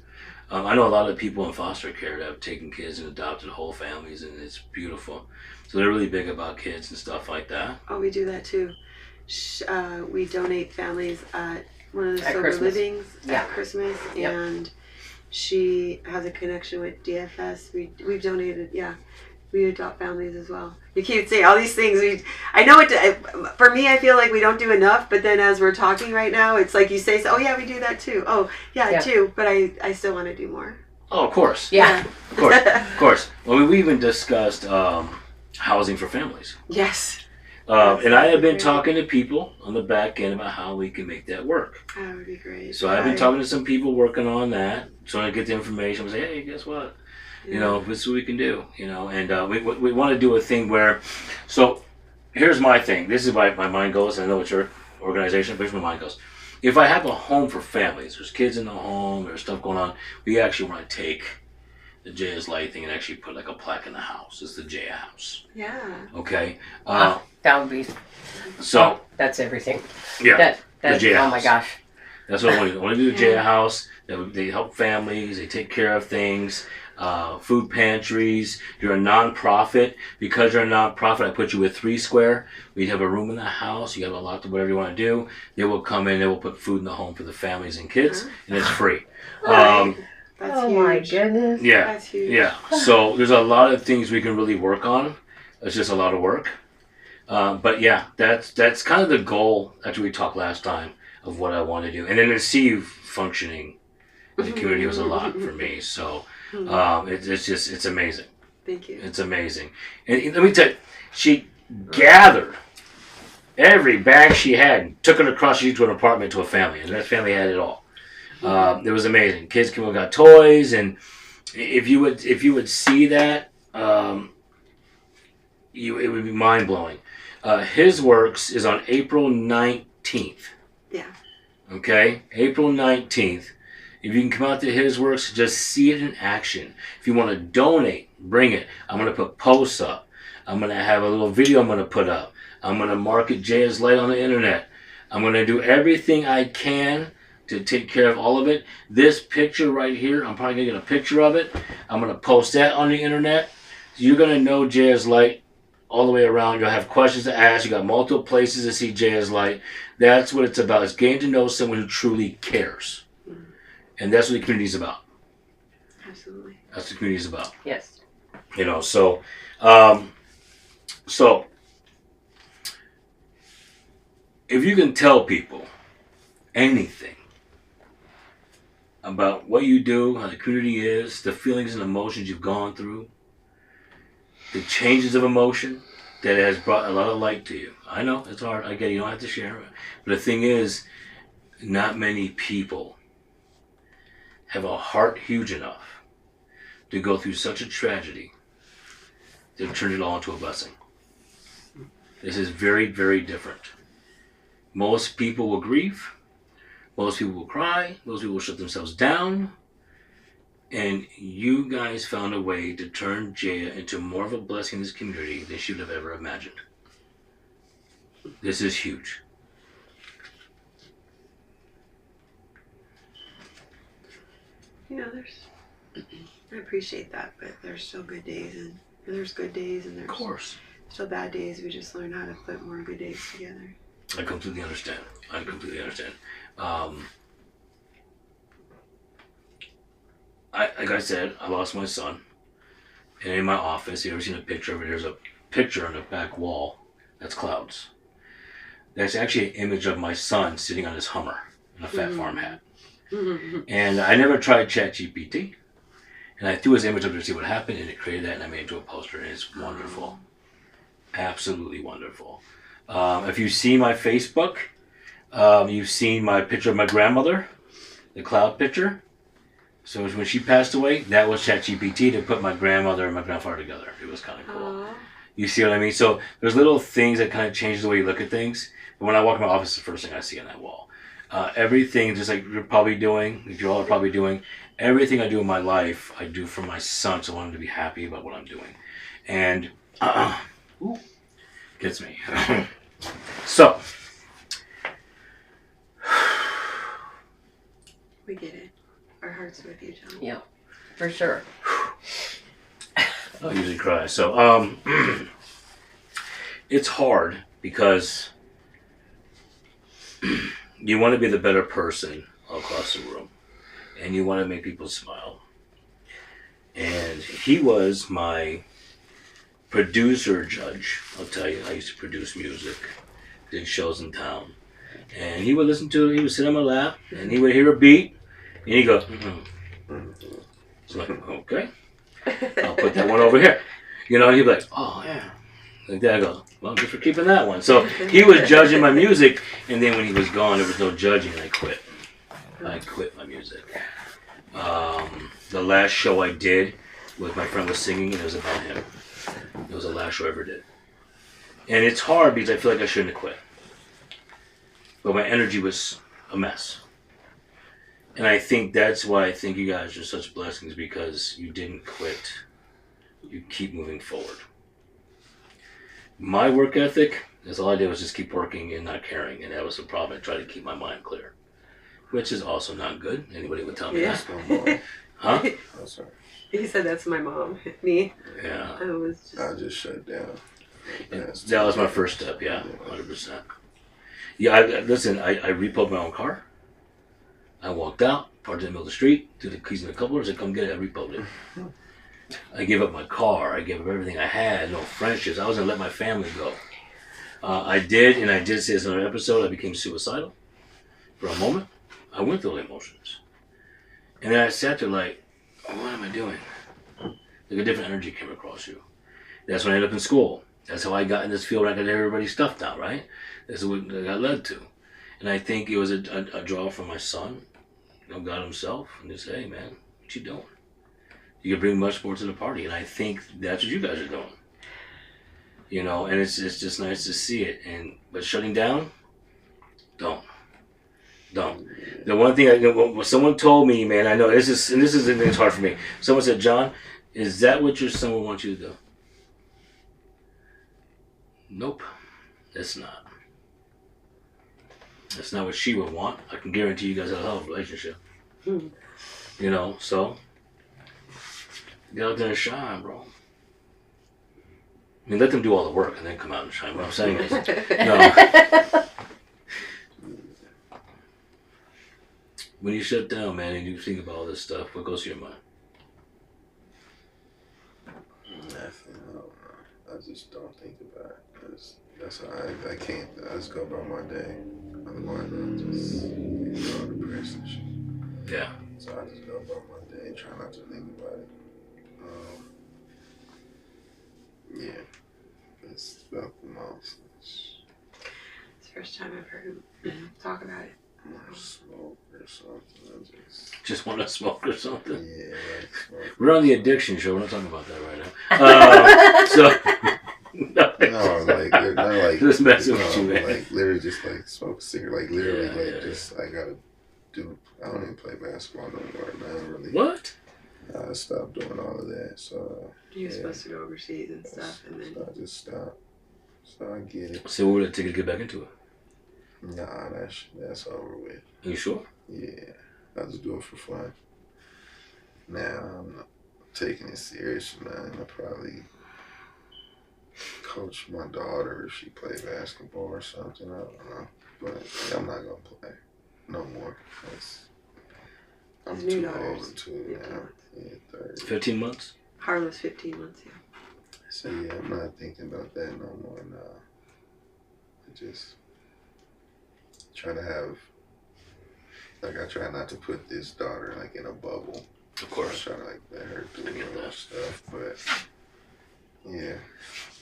I know a lot of people in foster care that have taken kids and adopted whole families, and it's beautiful. So they're really big about kids and stuff like that. Oh, we do that too. We donate families at one of the sober Christmas. livings at Christmas, and she has a connection with DFS. We've donated, we adopt families as well. You can't say all these things. I know for me, I feel like we don't do enough, but then as we're talking right now, it's like you say, oh yeah, we do that too. Oh yeah, too, but I still want to do more. Oh, of course. Yeah. Of course. Of course. Well, we even discussed housing for families. Yes. And I have been talking to people on the back end about how we can make that work. That would be great. So I've been talking to some people working on that, trying to get the information. I say, hey, guess what? You know, this is what we can do. You know, and we want to do a thing where, so here's my thing. This is why my mind goes. I know it's your organization, but here's my mind goes. If I have a home for families, there's kids in the home, there's stuff going on, we actually want to take the Jaya's Light thing and actually put like a plaque in the house. It's the Jaya house. Yeah. Okay. That would be. So that's everything. Yeah. The Jaya house. Oh my gosh. That's what I want to do. I want to do the Jaya house. They help families. They take care of things. Food pantries. You're a nonprofit. Because you're a nonprofit, I put you with 3 Square. We have a room in the house. You have a lot of whatever you want to do. They will come in. They will put food in the home for the families and kids, and it's free. That's huge. My goodness. Yeah. That's huge. Yeah. So there's a lot of things we can really work on. It's just a lot of work. But yeah, that's kind of the goal after we talked last time of what I want to do. And then to see you functioning in the community was a lot for me. So it's amazing. Thank you. It's amazing. And let me tell you, she gathered every bag she had and took it across the street to an apartment to a family. And that family had it all. It was amazing. Kids came and got toys, and if you would see that, it would be mind blowing. His works is on April 19th. Yeah. Okay, April 19th. If you can come out to his works, just see it in action. If you want to donate, bring it. I'm going to put posts up. I'm going to have a little video I'm going to put up. I'm going to market Jaya's Light on the internet. I'm going to do everything I can to take care of all of it. This picture right here, I'm probably going to get a picture of it. I'm going to post that on the internet. So you're going to know Jaya's Light all the way around. You'll have questions to ask. You got multiple places to see Jaya's Light. That's what it's about. It's getting to know someone who truly cares. And that's what the community is about. Absolutely. That's what the community is about. Yes. You know, so if you can tell people anything about what you do, how the community is, the feelings and emotions you've gone through, the changes of emotion that has brought a lot of light to you. I know, it's hard. I get it. You don't have to share it. But the thing is, not many people have a heart huge enough to go through such a tragedy to turn it all into a blessing. This is very, very different. Most people will grieve. Most people will cry. Most people will shut themselves down. And you guys found a way to turn Jaya into more of a blessing in this community than she would have ever imagined. This is huge. You know, I appreciate that, but there's still good days, and there's good days, and Of there's course. still bad days. We just learn how to put more good days together. I completely understand. Like I said, I lost my son. And in my office, you ever seen a picture of it? There's a picture on the back wall. That's clouds. That's actually an image of my son sitting on his Hummer in a fat farm hat. And I never tried ChatGPT. And I threw his image up there to see what happened, and it created that, and I made it into a poster, and it's wonderful. Absolutely wonderful. If you see my Facebook, you've seen my picture of my grandmother, the cloud picture. So when she passed away, that was ChatGPT to put my grandmother and my grandfather together. It was kind of cool. Aww. You see what I mean? So there's little things that kind of change the way you look at things. But when I walk in my office, the first thing I see on that wall. Everything, just like you're probably doing, like you all are probably doing, everything I do in my life, I do for my son, so I want him to be happy about what I'm doing. And, gets me. So. We get it. Our hearts are with you, John. Yeah, for sure. I usually cry. So, it's hard because you want to be the better person across the room, and you want to make people smile. And he was my producer judge. I'll tell you, I used to produce music, did shows in town, and he would he would sit on my lap, and he would hear a beat, and he'd go, It's like, okay, I'll put that one over here. You know, he'd be like, oh yeah. Like that, I go, well, good for keeping that one. So he was judging my music, and then when he was gone, there was no judging, and I quit. I quit my music. The last show I did with my friend was singing, and it was about him. It was the last show I ever did. And it's hard because I feel like I shouldn't have quit. But my energy was a mess. And I think that's why I think you guys are such blessings, because you didn't quit. You keep moving forward. My work ethic, that's all I did was just keep working and not caring. And that was the problem. I tried to keep my mind clear, which is also not good. Anybody would tell me Yeah. that. That's my boy. Huh? Oh, sorry. He said that's my mom. Me. Yeah. I was just. I just shut down. That was my first step, yeah, 100%. Yeah, I repoed my own car. I walked out, parked in the middle of the street, threw the keys in the coupler, said, come get it, I repoed it. I gave up my car, I gave up everything I had, no friendships, I was going to let my family go. I did say this in another episode, I became suicidal for a moment. I went through the emotions. And then I sat there like, oh, what am I doing? Like a different energy came across you. That's when I ended up in school. That's how I got in this field. I got everybody's stuff down, right? That's what I got led to. And I think it was a draw from my son, God himself, and just, hey, man, what you doing? You can bring much more to the party. And I think that's what you guys are doing. You know, and it's just nice to see it. But shutting down, don't. The one thing, when someone told me, man, I know it's hard for me. Someone said, John, is that what your son would want you to do? Nope, it's not. That's not what she would want. I can guarantee you guys have a hell of a relationship. You know, so get out there and shine, bro. I mean, let them do all the work and then come out and shine. What I'm saying is, no. When you shut down, man, and you think about all this stuff, what goes through your mind? Nothing. I don't know. I just don't think about it. That's how I can't. I just go about my day. Otherwise, I'll just get all depressed and shit. Yeah. So I just go about my day, try not to think about it. Yeah. It's about the most. It's the first time I've heard him talk about it. More smoke or something. Just want to smoke or something? Yeah, like smoke. We're on the addiction show. We're not talking about that right now. No, like they're not like Just messing with you, man. like literally just like smoke a cigarette, like literally Yeah, like just I gotta do. I don't even play basketball no more, man. Really, What? I stopped doing all of that. So You're supposed to go overseas and stuff, and then so I just stopped. So I get it. So what would it take to get back into it? Nah, that's over with. You sure? Yeah, I just do it for fun. Now I'm not taking it serious, man. I probably coach my daughter if she play basketball or something. I don't know, but yeah, I'm not gonna play no more. I'm His new too daughter's old to 15 now. months. Yeah, 30. 15 months? Harlow's 15 months. Yeah. So yeah, I'm not thinking about that no more. Nah, I just try to have. Like I try not to put this daughter like in a bubble. Of course. I try to like let her do I get her own that. stuff, but yeah.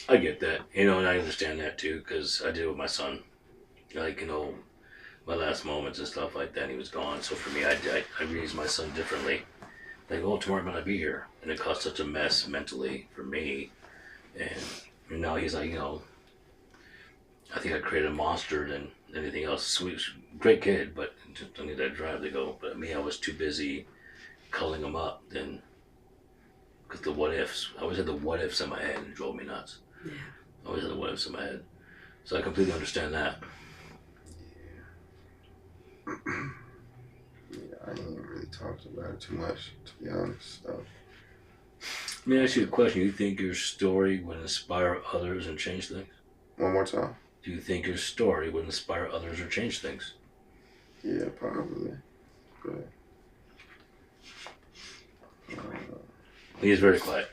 I get that. You know, and I understand that too, because I did it with my son. Like, you know, my last moments and stuff like that, and he was gone. So for me, I raised my son differently. Like, oh, tomorrow I'm going to be here. And it caused such a mess mentally for me. And now he's like, you know, I think I created a monster than anything else. Sweet, great kid, but just don't need that drive to go. But me, I was too busy culling him up then. Because the what ifs, I always had the what ifs in my head and it drove me nuts. Yeah. I always had the what ifs in my head. So I completely understand that. Yeah, I ain't really talked about it too much, to be honest. So, Let me ask you a question. You think your story would inspire others and change things? one more time. Do you think your story would inspire others or change things? Yeah, probably. But I don't know. He is very quiet.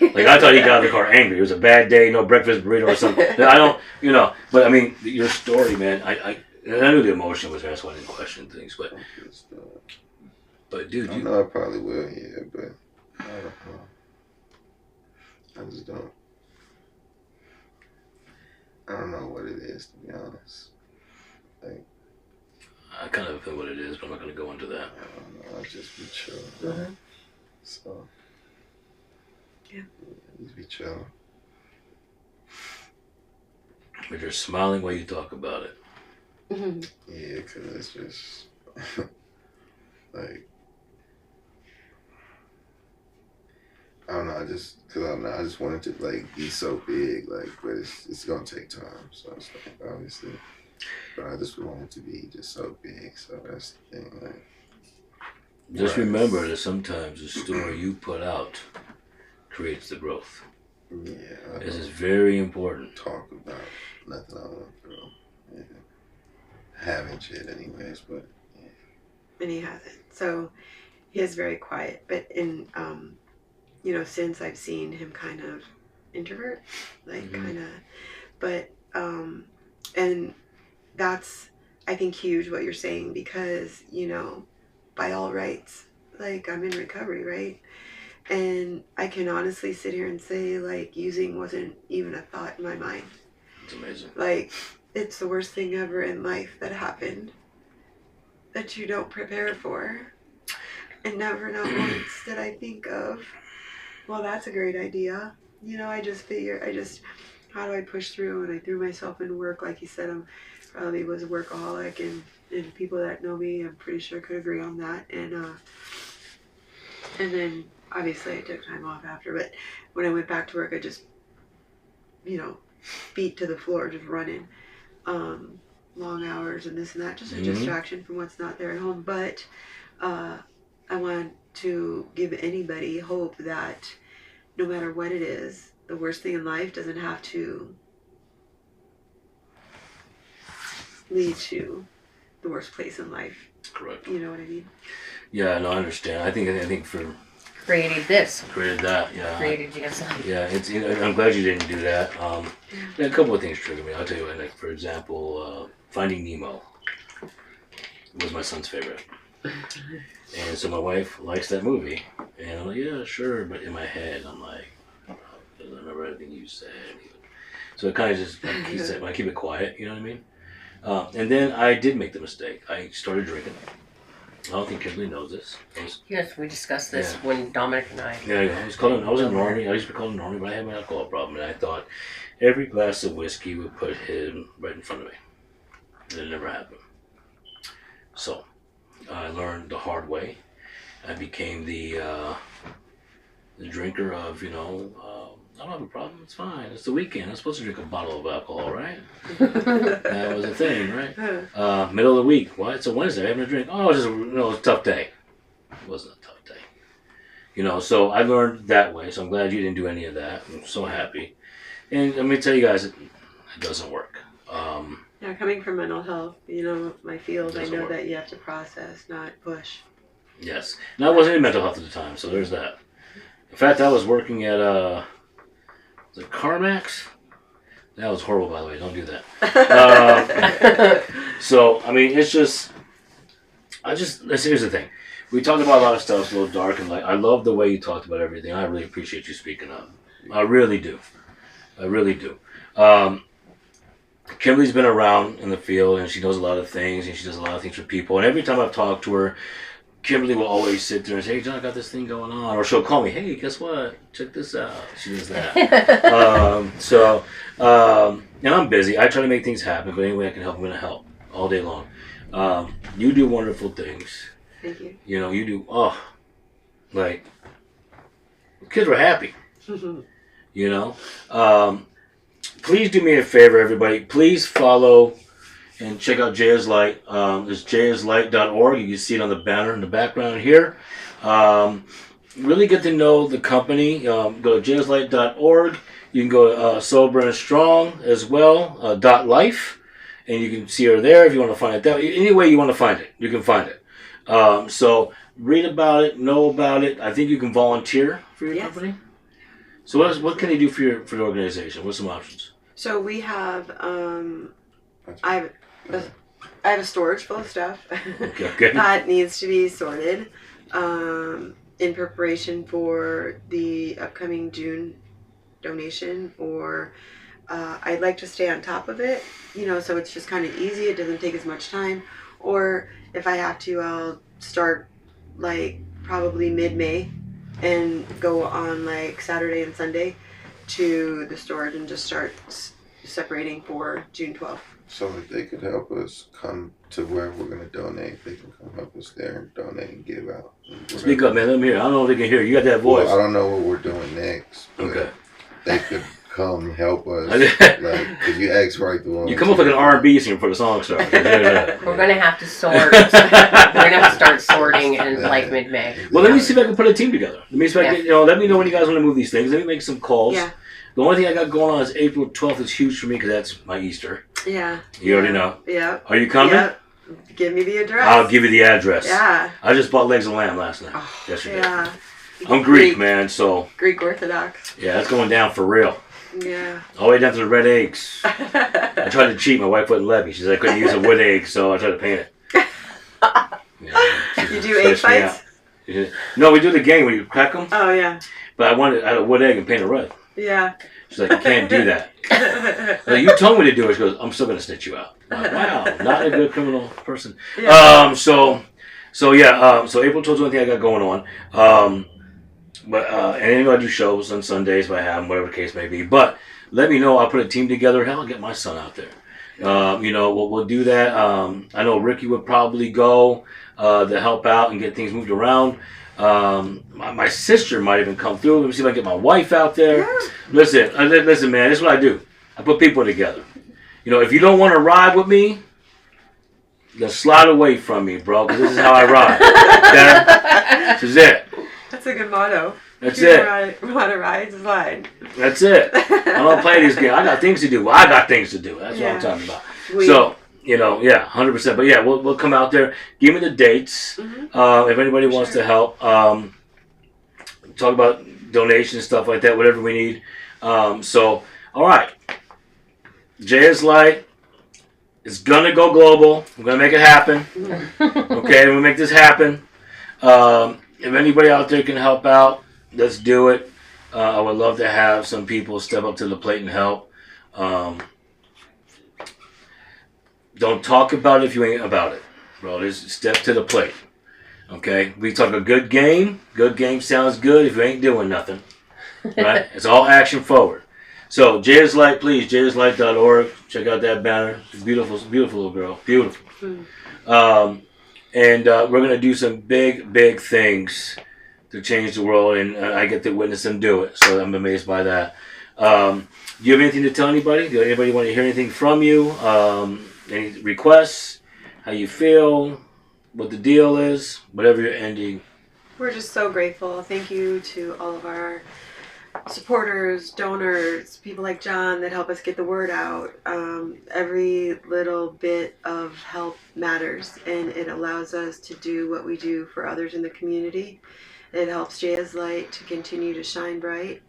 Like, I thought he got out of the car angry. It was a bad day, no breakfast burrito or something. I don't, you know, but I mean, your story, man, I knew the emotion was there, that's why I didn't question things, but dude, I you, know I probably will, yeah, but I don't know. I just don't. I don't know what it is, to be honest. Like, I kind of feel what it is, but I'm not going to go into that. I don't know. I just be chill. Mhm. So. Yeah. Just be chill. But you're smiling while you talk about it. Mhm. Yeah, because it's just. like. I don't know. I just wanted to like be so big, like, but it's gonna take time. So it's like obviously, but I just want it to be just so big. So that's the thing. Like, Just right. remember that sometimes the story you put out creates the growth. Yeah, I This is don't very important. talk about nothing I went through. Yeah. Haven't shit anyways, but yeah. And he hasn't. So he is very quiet. But in you know, since I've seen him kind of introvert, like Mhm. kind of, but and that's I think huge what you're saying, because you know, by all rights, like I'm in recovery, right? And I can honestly sit here and say like using wasn't even a thought in my mind. It's amazing. Like it's the worst thing ever in life that happened that you don't prepare for. And never not once did I think of, well, that's a great idea. You know, I just how do I push through? And I threw myself into work. Like you said, I'm probably was a workaholic, and people that know me, I'm pretty sure could agree on that. And then obviously I took time off after, but when I went back to work, I just, you know, feet to the floor, just running. Long hours and this and that, just a distraction from what's not there at home. But I want to give anybody hope that no matter what it is, the worst thing in life doesn't have to lead to the worst place in life. Correct. You know what I mean? Yeah, no, I understand. I think for Created this. created that, yeah. Created yes. Yeah, it's. You know, I'm glad you didn't do that. A couple of things trigger me. I'll tell you what. Like, for example, Finding Nemo was my son's favorite, and so my wife likes that movie, and I'm like, yeah, sure. But in my head, I'm like, I don't remember everything you said. So it kind of just when I keep it quiet, you know what I mean? And then I did make the mistake. I started drinking, I don't think Kimberly knows this. Yes, we discussed this when Dominic and I. Yeah, I was in Normandy. I used to be called Normandy, but I had my alcohol problem, and I thought every glass of whiskey would put him right in front of me. And it never happened. So I learned the hard way. I became the drinker of, I don't have a problem, it's fine. It's the weekend. I'm supposed to drink a bottle of alcohol, right? That was a thing, right? Middle of the week. What? It's a Wednesday. I having a drink. Oh, it's just it was a tough day. It wasn't a tough day. So I learned that way. So I'm glad you didn't do any of that. I'm so happy. And let me tell you guys, it doesn't work. Yeah, coming from mental health, my field, I know work. that you have to process, not push. Yes. And I wasn't in mental health at the time, so there's that. In fact, I was working at the CarMax. That was horrible, by the way. Don't do that. So, I mean, it's just, here's the thing. We talked about a lot of stuff, it's a little dark and light. I love the way you talked about everything. I really appreciate you speaking up. I really do. I really do. Kimberly's been around in the field, and she knows a lot of things, and she does a lot of things for people. And every time I've talked to her, Kimberly will always sit there and say, "Hey, John, I got this thing going on," or she'll call me, "Hey, guess what? Check this out." She does that. And I'm busy. I try to make things happen, but any way I can help, I'm going to help all day long. You do wonderful things. Thank you. You do. Kids were happy. Please do me a favor, everybody. Please follow and check out Jaya's Light. It's jayaslight.org. You can see it on the banner in the background here. Really get to know the company. Go to jayaslight.org. You can go to Sober and Strong as well, .life. And you can see her there if you want to find it. Any way you want to find it, you can find it. So read about it, know about it. I think you can volunteer for your company. So what can you do for the organization? What's some options? So we have, I have a storage full of stuff Okay. that needs to be sorted in preparation for the upcoming June donation, or I'd like to stay on top of it, so it's just kind of easy. It doesn't take as much time. Or if I have to, I'll start probably mid-May and go on Saturday and Sunday to the storage and just start separating for June 12th. So if they could help us come to where we're going to donate, they can come help us there and donate and give out. Speak up, man. Let me hear. I don't know if they can hear. You got that voice. Well, I don't know what we're doing next. Okay. They could come help us. Because you asked right the one. You come up like an R&B singer for the song star. We're going to have to sort. We're going to have to start sorting in mid-May. Well, let me see if I can put a team together. Let me see if I can, let me know when you guys want to move these things. Let me make some calls. Yeah. The only thing I got going on is April 12th is huge for me because that's my Easter. Yeah. You already know. Yeah. Are you coming? Yeah. Give me the address. I'll give you the address. Yeah. I just bought legs of lamb last night. Oh, yesterday. Yeah. I'm Greek, man, so. Greek Orthodox. Yeah, that's going down for real. Yeah. All the way down to the red eggs. I tried to cheat. My wife wouldn't let me. She said I couldn't use a wood egg, so I tried to paint it. You do egg fights? No, we do the game where you crack them. Oh, yeah. But I had a wood egg and paint it red. Yeah. She's like, you can't do that. Like, you told me to do it. She goes, I'm still going to snitch you out. I'm like, wow, not a good criminal person. Yeah. So April 12th is the only thing I got going on. And anyway, I do shows on Sundays if I have them, whatever the case may be. But let me know. I'll put a team together. Hell, I'll get my son out there. We'll do that. I know Ricky would probably go to help out and get things moved around. My sister might even come through. Let me see if I can get my wife out there. Yeah. Listen, man. This is what I do. I put people together. If you don't want to ride with me, then slide away from me, bro. Because this is how I ride. Okay? This is it. That's a good motto. That's it. Want to ride, slide. That's it. I don't play these games. I got things to do. Well, I got things to do. That's what I'm talking about. So, 100%. But yeah, we'll come out there. Give me the dates. Mm-hmm. If anybody wants to help, talk about donations, stuff like that, whatever we need. All right. Jaya's Light is going to go global. We're going to make it happen. Okay, we'll make this happen. If anybody out there can help out, let's do it. I would love to have some people step up to the plate and help. Don't talk about it if you ain't about it, bro. Just step to the plate. Okay, we talk a good game. Good game sounds good if you ain't doing nothing. Right? It's all action forward. So Jaya's Light, please, jayaslight.org. Check out that banner. It's beautiful, beautiful little girl. Beautiful. And we're gonna do some big things to change the world, and I get to witness them do it. So I'm amazed by that. Do you have anything to tell anybody? Do anybody want to hear anything from you? Any requests? How you feel? What the deal is? Whatever you're ending. We're just so grateful. Thank you to all of our supporters, donors, people like John that help us get the word out. Every little bit of help matters, and it allows us to do what we do for others in the community. It helps Jaya's Light to continue to shine bright.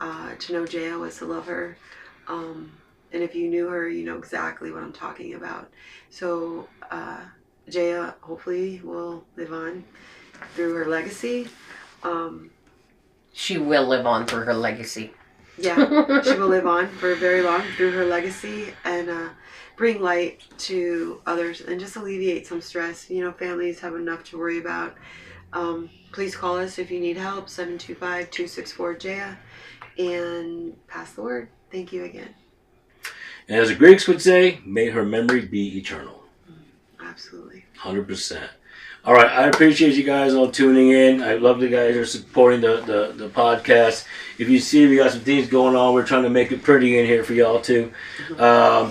To know Jaya was to love her. And if you knew her, you know exactly what I'm talking about. So Jaya hopefully will live on through her legacy. She will live on through her legacy. Yeah, she will live on for very long through her legacy and bring light to others and just alleviate some stress. You know, families have enough to worry about. Please call us if you need help, 725-264-JAYA, and pass the word. Thank you again. And as the Greeks would say, may her memory be eternal. Absolutely. 100%. All right, I appreciate you guys all tuning in. I love the guys who are supporting the podcast. If you see, we got some things going on. We're trying to make it pretty in here for y'all too. I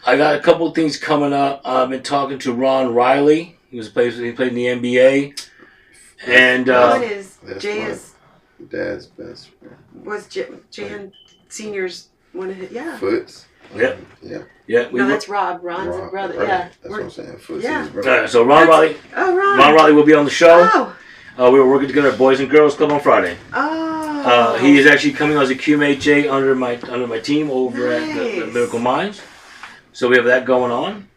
got a couple of things coming up. I've been talking to Ron Riley. He played in the NBA. And Ron is That's Jaya's, my dad's best friend. was Jan Senior's one of his, yeah. Foots. Yep. Yeah. yeah, No, that's Rob. Ron's a brother. Right. Yeah. That's what I'm saying. Foots Yeah. is his brother. so Ron Riley. Oh, Ron. Ron Riley will be on the show. Oh. We were working together at Boys and Girls Club on Friday. Oh. He is actually coming as a QMHA under my team over at the Nice. Miracle Minds. So we have that going on.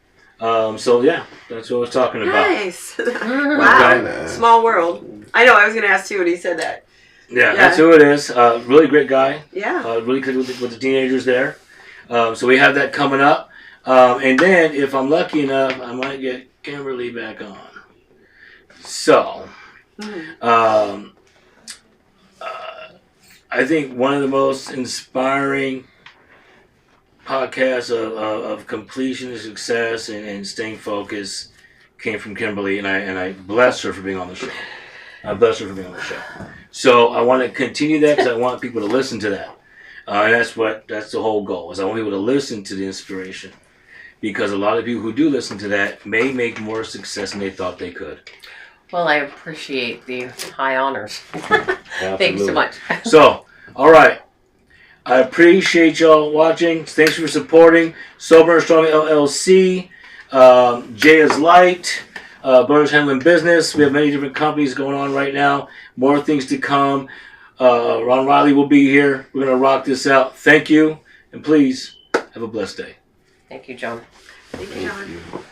So yeah, that's what I was talking about. Nice. Wow. Okay. Small world. I know. I was going to ask you when he said that. Yeah, that's who it is. Really great guy. Yeah. Really good with the teenagers there. So we have that coming up. And then, if I'm lucky enough, I might get Kimberly back on. So, I think one of the most inspiring podcasts of completion and success and staying focused came from Kimberly, and I bless her for being on the show. I bless her for being on the show. So I want to continue that because I want people to listen to that. And that's the whole goal, is I want people to listen to the inspiration. Because a lot of people who do listen to that may make more success than they thought they could. Well, I appreciate the high honors. Thank you so much. So, all right. I appreciate y'all watching. Thanks for supporting Sober and Strong LLC, Jaya's Light, Brothers Handling Business. We have many different companies going on right now. More things to come. Ron Riley will be here. We're going to rock this out. Thank you. And please, have a blessed day. Thank you, John. Thank you, John.